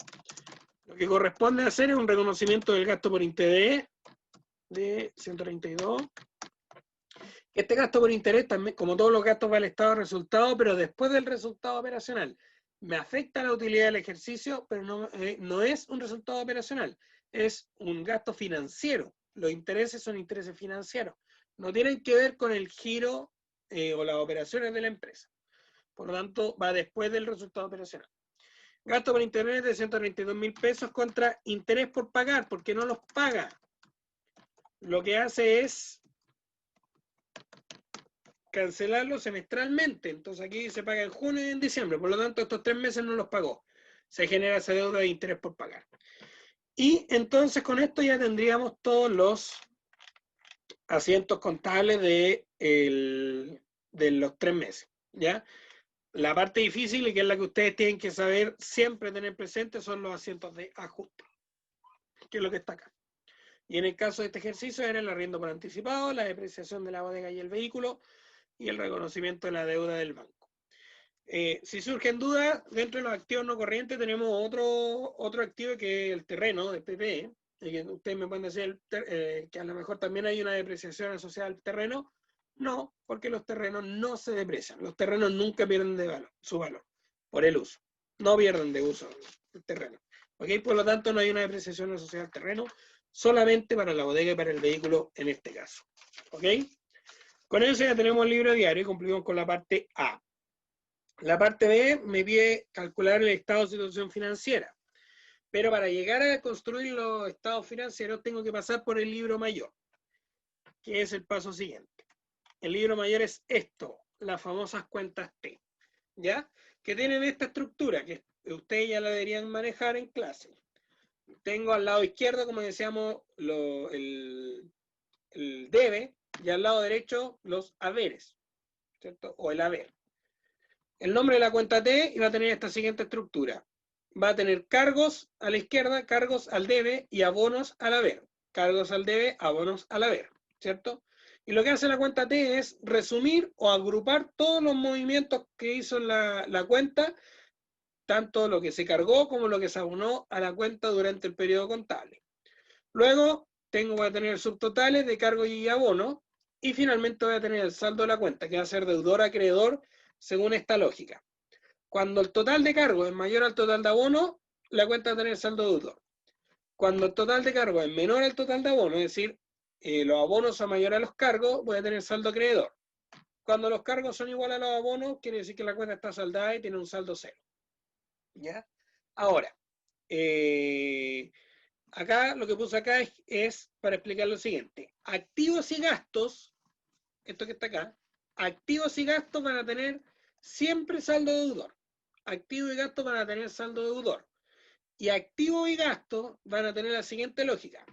Lo que corresponde hacer es un reconocimiento del gasto por interés de 132. Este gasto por interés también, como todos los gastos, va al estado de resultado, pero después del resultado operacional. Me afecta la utilidad del ejercicio, pero no es un resultado operacional, es un gasto financiero. Los intereses son intereses financieros. No tienen que ver con el giro o las operaciones de la empresa. Por lo tanto, va después del resultado operacional. Gasto por interés de 132.000 pesos contra interés por pagar, porque no los paga. Lo que hace es cancelarlo semestralmente. Entonces aquí se paga en junio y en diciembre. Por lo tanto, estos 3 meses no los pagó. Se genera esa deuda de interés por pagar. Y entonces con esto ya tendríamos todos los asientos contables de los 3 meses. ¿Ya? La parte difícil y que es la que ustedes tienen que saber siempre tener presente son los asientos de ajuste, que es lo que está acá. Y en el caso de este ejercicio era el arriendo por anticipado, la depreciación de la bodega y el vehículo y el reconocimiento de la deuda del banco. Si surgen dudas, dentro de los activos no corrientes tenemos otro activo que es el terreno de PPE, y que ustedes me pueden decir que a lo mejor también hay una depreciación asociada al terreno. No, porque los terrenos no se deprecian. Los terrenos nunca pierden su valor por el uso. No pierden de uso el terreno. ¿Okay? Por lo tanto, no hay una depreciación asociada al terreno, solamente para la bodega y para el vehículo en este caso. ¿Ok? Con eso ya tenemos el libro diario y cumplimos con la parte A. La parte B me pide calcular el estado de situación financiera. Pero para llegar a construir los estados financieros tengo que pasar por el libro mayor, que es el paso siguiente. El libro mayor es esto, las famosas cuentas T, ¿ya? Que tienen esta estructura, que ustedes ya la deberían manejar en clase. Tengo al lado izquierdo, como decíamos, el debe, y al lado derecho los haberes, ¿cierto? O el haber. El nombre de la cuenta T va a tener esta siguiente estructura. Va a tener cargos a la izquierda, cargos al debe y abonos al haber. Cargos al debe, abonos al haber, ¿cierto? Y lo que hace la cuenta T es resumir o agrupar todos los movimientos que hizo la cuenta, tanto lo que se cargó como lo que se abonó a la cuenta durante el periodo contable. Luego voy a tener subtotales de cargo y abono, y finalmente voy a tener el saldo de la cuenta, que va a ser deudor a acreedor según esta lógica. Cuando el total de cargo es mayor al total de abono, la cuenta va a tener saldo deudor. Cuando el total de cargo es menor al total de abono, es decir, los abonos son mayores a los cargos, voy a tener saldo acreedor. Cuando los cargos son iguales a los abonos, quiere decir que la cuenta está saldada y tiene un saldo cero. ¿Ya? Ahora, acá lo que puse acá es para explicar lo siguiente. Activos y gastos, esto que está acá, activos y gastos van a tener siempre saldo deudor. Activo y gasto van a tener saldo deudor. Y activo y gasto van a tener la siguiente lógica.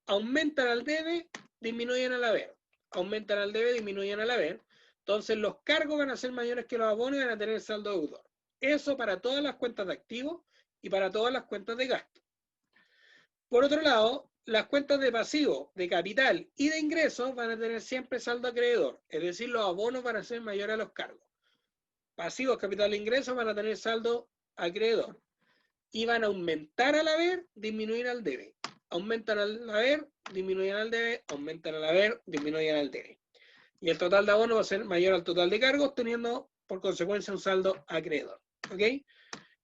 Aumentan al debe, disminuyen al haber. Aumentan al debe, disminuyen al haber. Entonces los cargos van a ser mayores que los abonos y van a tener saldo deudor. Eso para todas las cuentas de activos y para todas las cuentas de gasto. Por otro lado, las cuentas de pasivo, de capital y de ingresos van a tener siempre saldo acreedor. Es decir, los abonos van a ser mayores a los cargos. Pasivos, capital e ingresos van a tener saldo acreedor. Y van a aumentar al haber, disminuir al debe. Aumentan al haber, disminuyen al debe, aumentan al haber, disminuyen al debe. Y el total de abono va a ser mayor al total de cargos, teniendo por consecuencia un saldo acreedor. ¿Ok?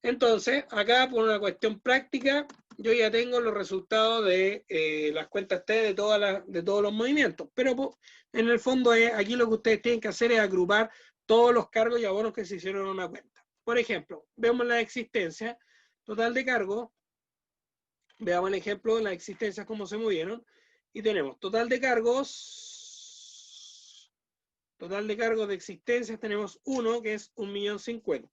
Entonces, acá por una cuestión práctica, yo ya tengo los resultados de las cuentas T de todos los movimientos. Pero en el fondo, aquí lo que ustedes tienen que hacer es agrupar todos los cargos y abonos que se hicieron en una cuenta. Por ejemplo, vemos la existencia total de cargos. Veamos el ejemplo de las existencias, cómo se movieron. Y tenemos total de cargos. Total de cargos de existencias tenemos uno que es 1.050.000,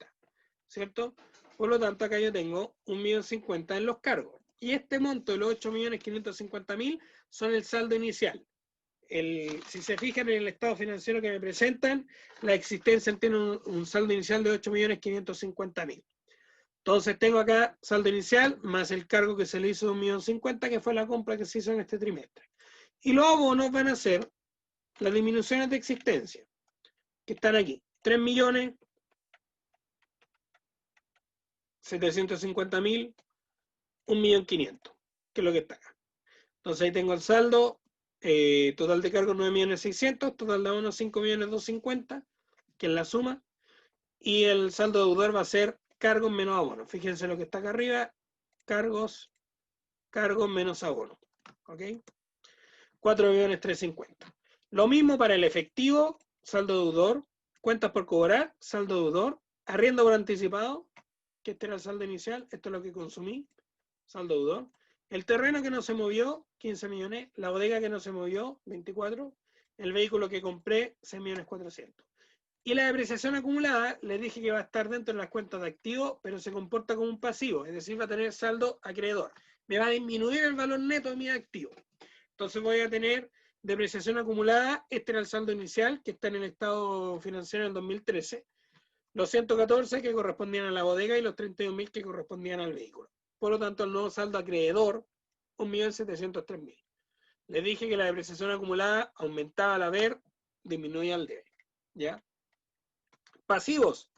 ¿cierto? Por lo tanto, acá yo tengo 1.050.000 en los cargos. Y este monto de los 8.550.000 son el saldo inicial. Si se fijan en el estado financiero que me presentan, la existencia tiene un saldo inicial de 8.550.000. Entonces tengo acá saldo inicial más el cargo que se le hizo de 1.050.000, que fue la compra que se hizo en este trimestre. Y los abonos van a ser las disminuciones de existencia, que están aquí. 3.750.000, 1.500.000, que es lo que está acá. Entonces ahí tengo el saldo, total de cargo 9.600.000, total de abonos 5.250.000, que es la suma, y el saldo deudor va a ser cargos menos abonos. Fíjense lo que está acá arriba, cargos menos abonos, ¿ok? 4.350.000. Lo mismo para el efectivo, saldo deudor, cuentas por cobrar, saldo deudor, arriendo por anticipado, que este era el saldo inicial, esto es lo que consumí, saldo deudor. El terreno que no se movió, 15 millones, la bodega que no se movió, 24, el vehículo que compré, 6.400.000. Y la depreciación acumulada, les dije que va a estar dentro de las cuentas de activo, pero se comporta como un pasivo, es decir, va a tener saldo acreedor. Me va a disminuir el valor neto de mi activo. Entonces voy a tener depreciación acumulada, este era el saldo inicial, que está en el estado financiero del 2013, los 114 que correspondían a la bodega y los 31.000 que correspondían al vehículo. Por lo tanto, el nuevo saldo acreedor, 1.703.000. Les dije que la depreciación acumulada aumentaba al haber, disminuía al debe. ¿Ya? Pasivos,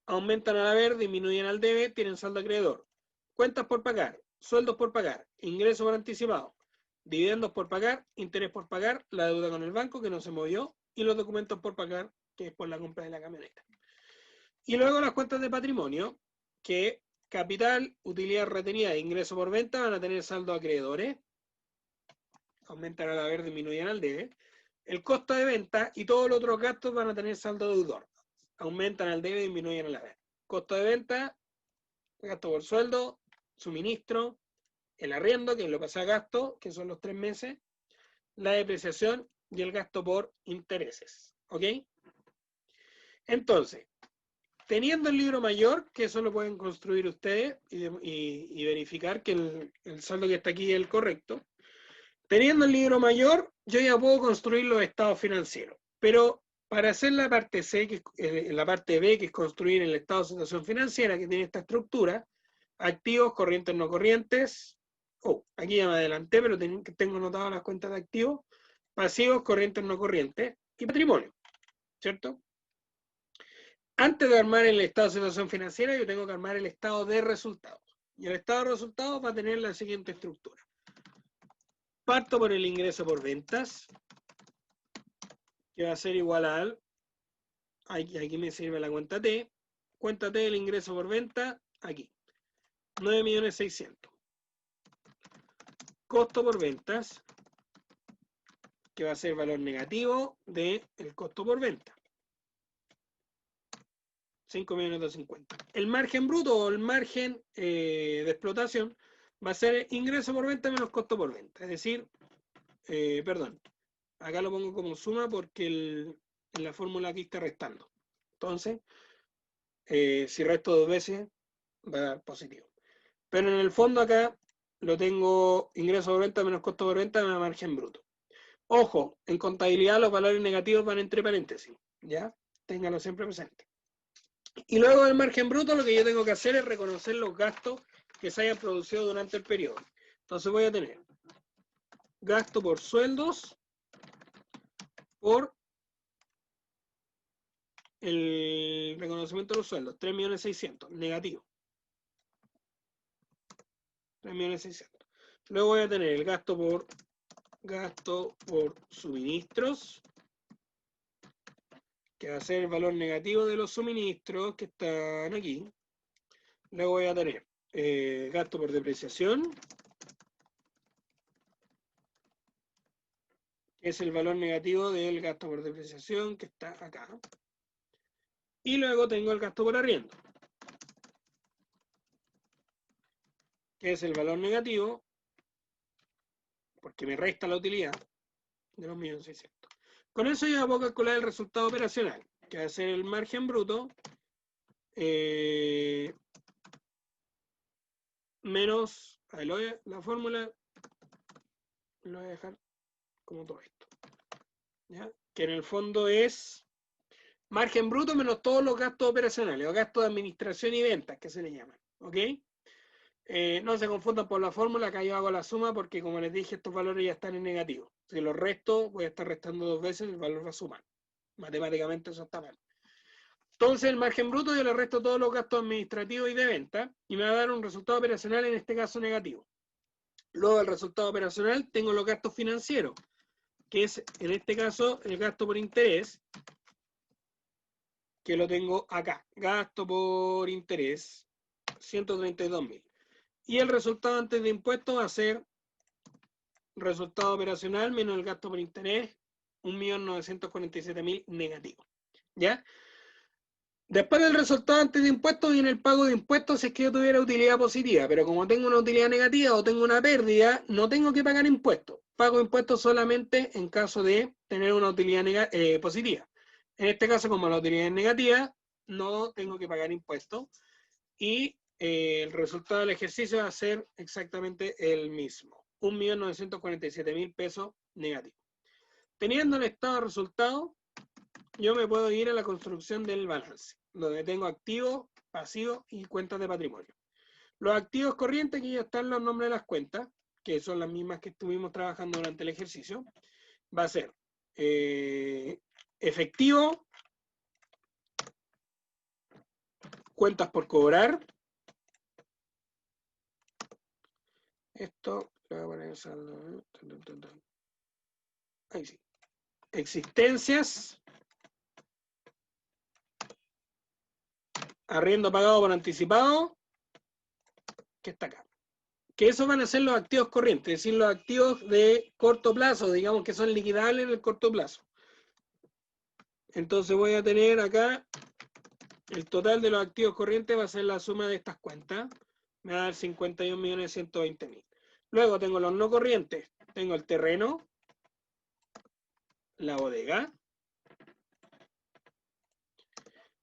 aumentan al haber, disminuyen al debe, tienen saldo acreedor. Cuentas por pagar, sueldos por pagar, ingresos por anticipado, dividendos por pagar, interés por pagar, la deuda con el banco que no se movió y los documentos por pagar, que es por la compra de la camioneta. Y luego las cuentas de patrimonio, que capital, utilidad retenida e ingreso por venta van a tener saldo acreedores, aumentan al haber, disminuyen al debe. El costo de venta y todos los otros gastos van a tener saldo deudor, aumentan al debe, disminuyen al haber. Costo de venta, gasto por sueldo, suministro, el arriendo, que es lo que pasa a gasto, que son los 3 meses, la depreciación y el gasto por intereses. ¿Ok? Entonces, teniendo el libro mayor, que eso lo pueden construir ustedes y verificar que el saldo que está aquí es el correcto. Teniendo el libro mayor, yo ya puedo construir los estados financieros. Pero para hacer la parte C, que es la parte B, que es construir el estado de situación financiera, que tiene esta estructura, activos, corrientes, no corrientes. Aquí ya me adelanté, pero tengo anotado las cuentas de activos, pasivos, corrientes, no corrientes, y patrimonio, ¿cierto? Antes de armar el estado de situación financiera, yo tengo que armar el estado de resultados. Y el estado de resultados va a tener la siguiente estructura. Parto por el ingreso por ventas, que va a ser igual al, aquí me sirve la cuenta T del ingreso por venta, aquí, 9.600.000. Costo por ventas, que va a ser valor negativo del costo por venta, 5.250.000. El margen bruto o el margen de explotación va a ser ingreso por venta menos costo por venta. Es decir, perdón, acá lo pongo como suma porque en la fórmula aquí está restando. Entonces, si resto 2 veces, va a dar positivo. Pero en el fondo acá lo tengo ingreso por venta menos costo por venta menos margen bruto. Ojo, en contabilidad los valores negativos van entre paréntesis, ¿ya? Ténganlo siempre presente. Y luego del margen bruto lo que yo tengo que hacer es reconocer los gastos que se hayan producido durante el periodo. Entonces voy a tener gasto por sueldos por el reconocimiento de los sueldos, 3.600.000, negativo. 3.600.000. Luego voy a tener el gasto por suministros, que va a ser el valor negativo de los suministros que están aquí. Luego voy a tener gasto por depreciación, que es el valor negativo del gasto por depreciación que está acá. Y luego tengo el gasto por arriendo, que es el valor negativo, porque me resta la utilidad, de los 1.600.000. Con eso ya puedo calcular el resultado operacional, que va a ser el margen bruto menos, la fórmula lo voy a dejar como todo esto, ¿ya? Que en el fondo es margen bruto menos todos los gastos operacionales o gastos de administración y ventas, que se le llaman, ¿ok? No se confundan por la fórmula, acá yo hago la suma porque como les dije estos valores ya están en negativo, Si lo resto, voy a estar restando 2 veces, el valor va a sumar. Matemáticamente eso está mal. Entonces, el margen bruto yo le resto todos los gastos administrativos y de venta y me va a dar un resultado operacional, en este caso negativo. Luego del resultado operacional tengo los gastos financieros, que es en este caso el gasto por interés, que lo tengo acá. Gasto por interés, 132.000. Y el resultado antes de impuestos va a ser resultado operacional menos el gasto por interés, 1.947.000 negativo. ¿Ya? Después del resultado antes de impuestos viene el pago de impuestos si es que yo tuviera utilidad positiva, pero como tengo una utilidad negativa o tengo una pérdida, no tengo que pagar impuestos. Pago impuestos solamente en caso de tener una utilidad positiva. En este caso, como la utilidad es negativa, no tengo que pagar impuestos y el resultado del ejercicio va a ser exactamente el mismo, 1.947.000 pesos negativo. Teniendo el estado de resultados, yo me puedo ir a la construcción del balance, donde tengo activos, pasivos y cuentas de patrimonio. Los activos corrientes, que ya están los nombres de las cuentas, que son las mismas que estuvimos trabajando durante el ejercicio, va a ser efectivo, cuentas por cobrar, esto, le voy a poner saldo, ahí sí, existencias, arriendo pagado por anticipado, que está acá. Que esos van a ser los activos corrientes, es decir, los activos de corto plazo, digamos que son liquidables en el corto plazo. Entonces voy a tener acá, el total de los activos corrientes va a ser la suma de estas cuentas, me va a dar 51.120.000. Luego tengo los no corrientes, tengo el terreno, la bodega,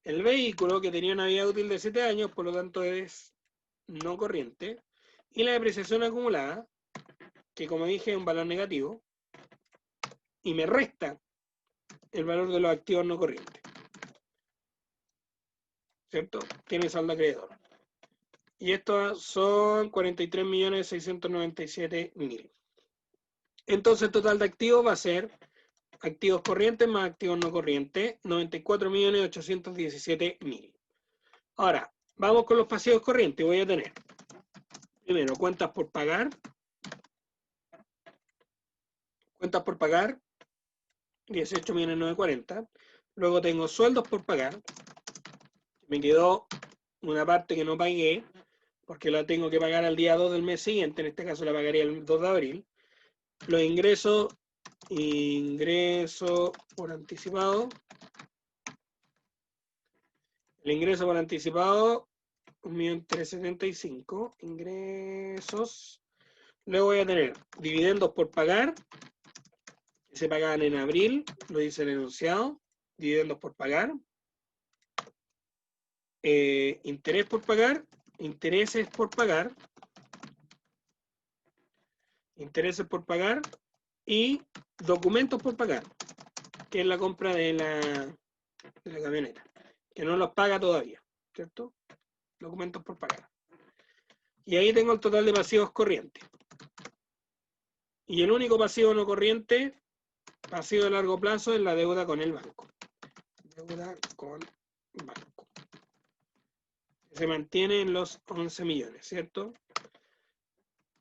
el vehículo que tenía una vida útil de 7 años, por lo tanto es no corriente, y la depreciación acumulada, que como dije es un valor negativo, y me resta el valor de los activos no corrientes. ¿Cierto? Tiene saldo acreedor. Y estos son 43.697.000. Entonces el total de activos va a ser activos corrientes más activos no corrientes, 94.817.000. Ahora, vamos con los pasivos corrientes. Voy a tener primero cuentas por pagar. Cuentas por pagar, 18.940. Luego tengo sueldos por pagar. Me quedó una parte que no pagué, porque la tengo que pagar al día 2 del mes siguiente. En este caso la pagaría el 2 de abril. Los ingresos por anticipado. El ingreso por anticipado, 1.375. Ingresos. Luego voy a tener dividendos por pagar, que se pagaban en abril, lo dice el enunciado. Dividendos por pagar. Interés por pagar, intereses por pagar, y documentos por pagar, que es la compra de la camioneta, que no los paga todavía, ¿cierto? Documentos por pagar. Y ahí tengo el total de pasivos corrientes. Y el único pasivo no corriente, pasivo de largo plazo, es la deuda con el banco. Deuda con banco. Se mantiene en los 11 millones, ¿cierto?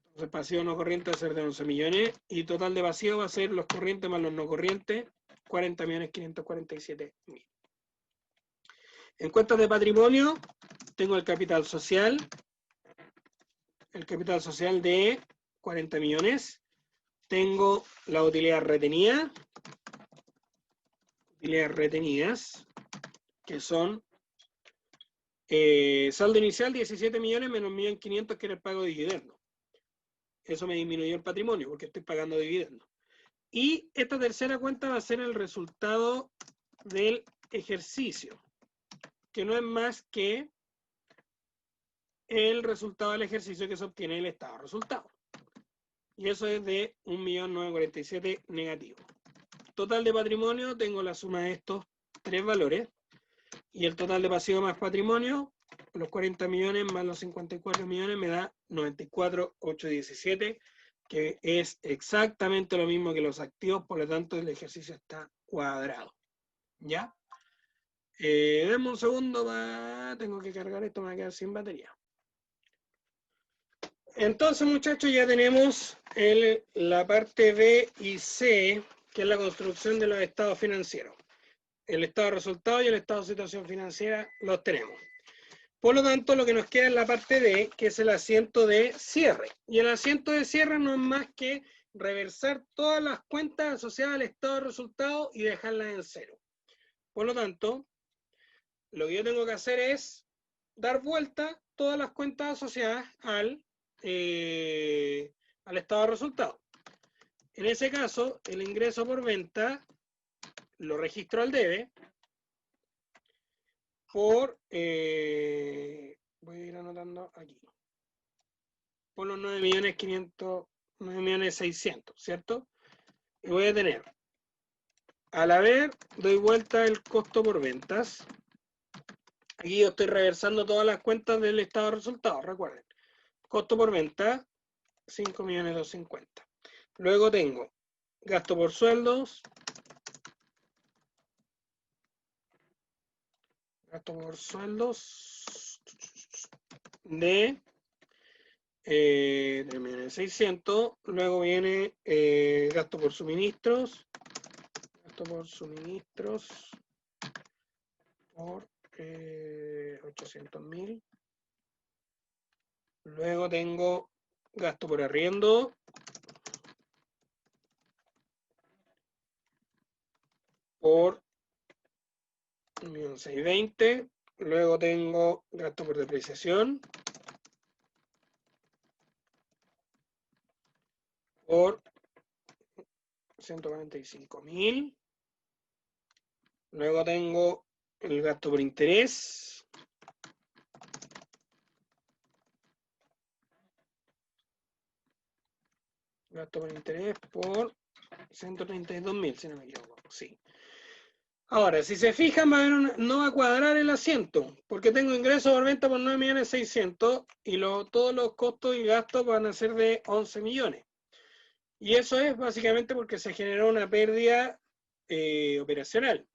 Entonces pasivo no corriente va a ser de 11 millones y total de pasivo va a ser los corrientes más los no corrientes, 40.547.000. En cuentas de patrimonio tengo el capital social de 40 millones. Tengo la utilidad retenida, utilidades retenidas, que son saldo inicial 17 millones menos 1.500.000, que era el pago de dividendos. Eso me disminuyó el patrimonio porque estoy pagando dividendos. Y esta tercera cuenta va a ser el resultado del ejercicio, que no es más que el resultado del ejercicio que se obtiene en el estado de resultado. Y eso es de 1.947.000 negativo. Total de patrimonio, tengo la suma de estos tres valores. Y el total de pasivo más patrimonio, los 40 millones más los 54 millones, me da 94.817, que es exactamente lo mismo que los activos, por lo tanto el ejercicio está cuadrado. ¿Ya? Denme un segundo, tengo que cargar esto, me va a quedar sin batería. Entonces, muchachos, ya tenemos la parte B y C, que es la construcción de los estados financieros. El estado de resultados y el estado de situación financiera los tenemos. Por lo tanto, lo que nos queda es la parte D, que es el asiento de cierre. Y el asiento de cierre no es más que reversar todas las cuentas asociadas al estado de resultados y dejarlas en cero. Por lo tanto, lo que yo tengo que hacer es dar vuelta todas las cuentas asociadas al estado de resultados. En ese caso, el ingreso por venta lo registro al debe por, voy a ir anotando aquí, por los 9.600.000, ¿cierto? Y voy a tener, al haber, doy vuelta el costo por ventas. Aquí yo estoy reversando todas las cuentas del estado de resultados, recuerden. Costo por venta, 5.250.000. Luego tengo gasto por sueldos. Gasto por sueldos de 3.600.000. Luego viene gasto por suministros. Gasto por suministros por 800.000. Luego tengo gasto por arriendo por 1.620.000. Luego tengo gasto por depreciación por 145.000. Luego tengo el gasto por interés. Gasto por interés por 132.000, si no me equivoco. Sí. Ahora, si se fijan, no va a cuadrar el asiento, porque tengo ingresos por venta por 9.600.000 y todos los costos y gastos van a ser de 11 millones. Y eso es básicamente porque se generó una pérdida operacional.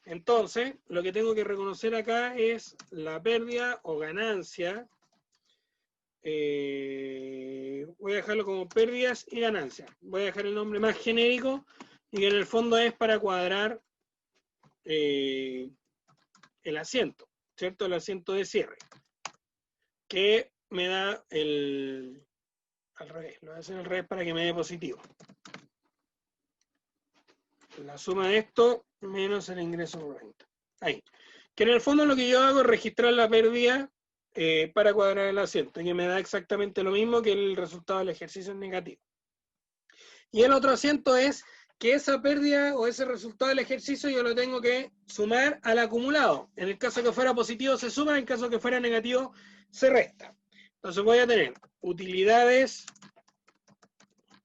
Entonces, lo que tengo que reconocer acá es la pérdida o ganancia. Voy a dejarlo como pérdidas y ganancias. Voy a dejar el nombre más genérico y que en el fondo es para cuadrar el asiento, ¿cierto? El asiento de cierre, que me da al revés, lo voy a hacer al revés para que me dé positivo. La suma de esto menos el ingreso por venta. Ahí. Que en el fondo lo que yo hago es registrar la pérdida para cuadrar el asiento, y que me da exactamente lo mismo que el resultado del ejercicio es negativo. Y el otro asiento es que esa pérdida o ese resultado del ejercicio yo lo tengo que sumar al acumulado. En el caso que fuera positivo se suma, en el caso que fuera negativo se resta. Entonces voy a tener utilidades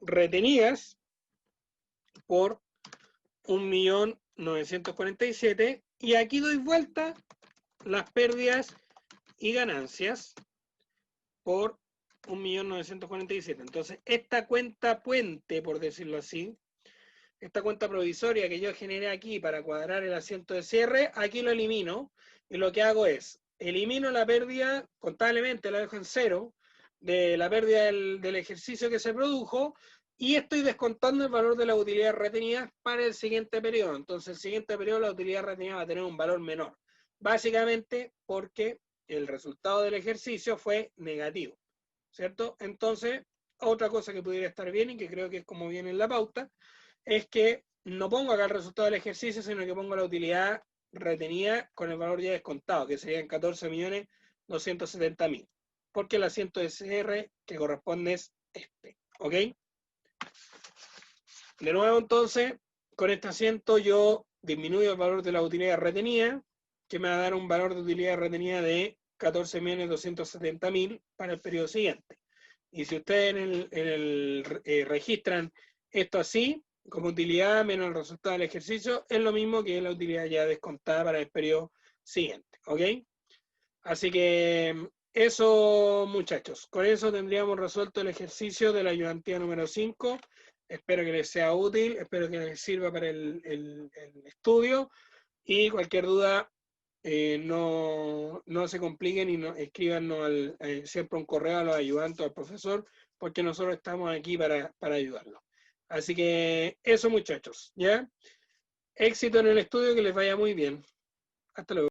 retenidas por 1.947.000 y aquí doy vuelta las pérdidas y ganancias por 1.947.000. Entonces esta cuenta puente, por decirlo así, esta cuenta provisoria que yo generé aquí para cuadrar el asiento de cierre, aquí lo elimino y lo que hago es, elimino la pérdida, contablemente la dejo en cero, de la pérdida del ejercicio que se produjo y estoy descontando el valor de las utilidades retenidas para el siguiente periodo. Entonces el siguiente periodo la utilidad retenida va a tener un valor menor, básicamente porque el resultado del ejercicio fue negativo, ¿cierto? Entonces, otra cosa que pudiera estar bien y que creo que es como viene en la pauta, es que no pongo acá el resultado del ejercicio, sino que pongo la utilidad retenida con el valor ya descontado, que serían 14.270.000, porque el asiento de cierre que corresponde es este, ¿ok? De nuevo, entonces, con este asiento yo disminuyo el valor de la utilidad retenida, que me va a dar un valor de utilidad retenida de 14.270.000 para el periodo siguiente. Y si ustedes registran esto así, como utilidad menos el resultado del ejercicio, es lo mismo que la utilidad ya descontada para el periodo siguiente, ¿ok? Así que eso, muchachos, con eso tendríamos resuelto el ejercicio de la ayudantía número 5. Espero que les sea útil, espero que les sirva para el estudio y cualquier duda, no se compliquen y escríbanos siempre un correo a los ayudantes, al profesor, porque nosotros estamos aquí para ayudarlos. Así que eso, muchachos, ¿ya? Éxito en el estudio, que les vaya muy bien. Hasta luego.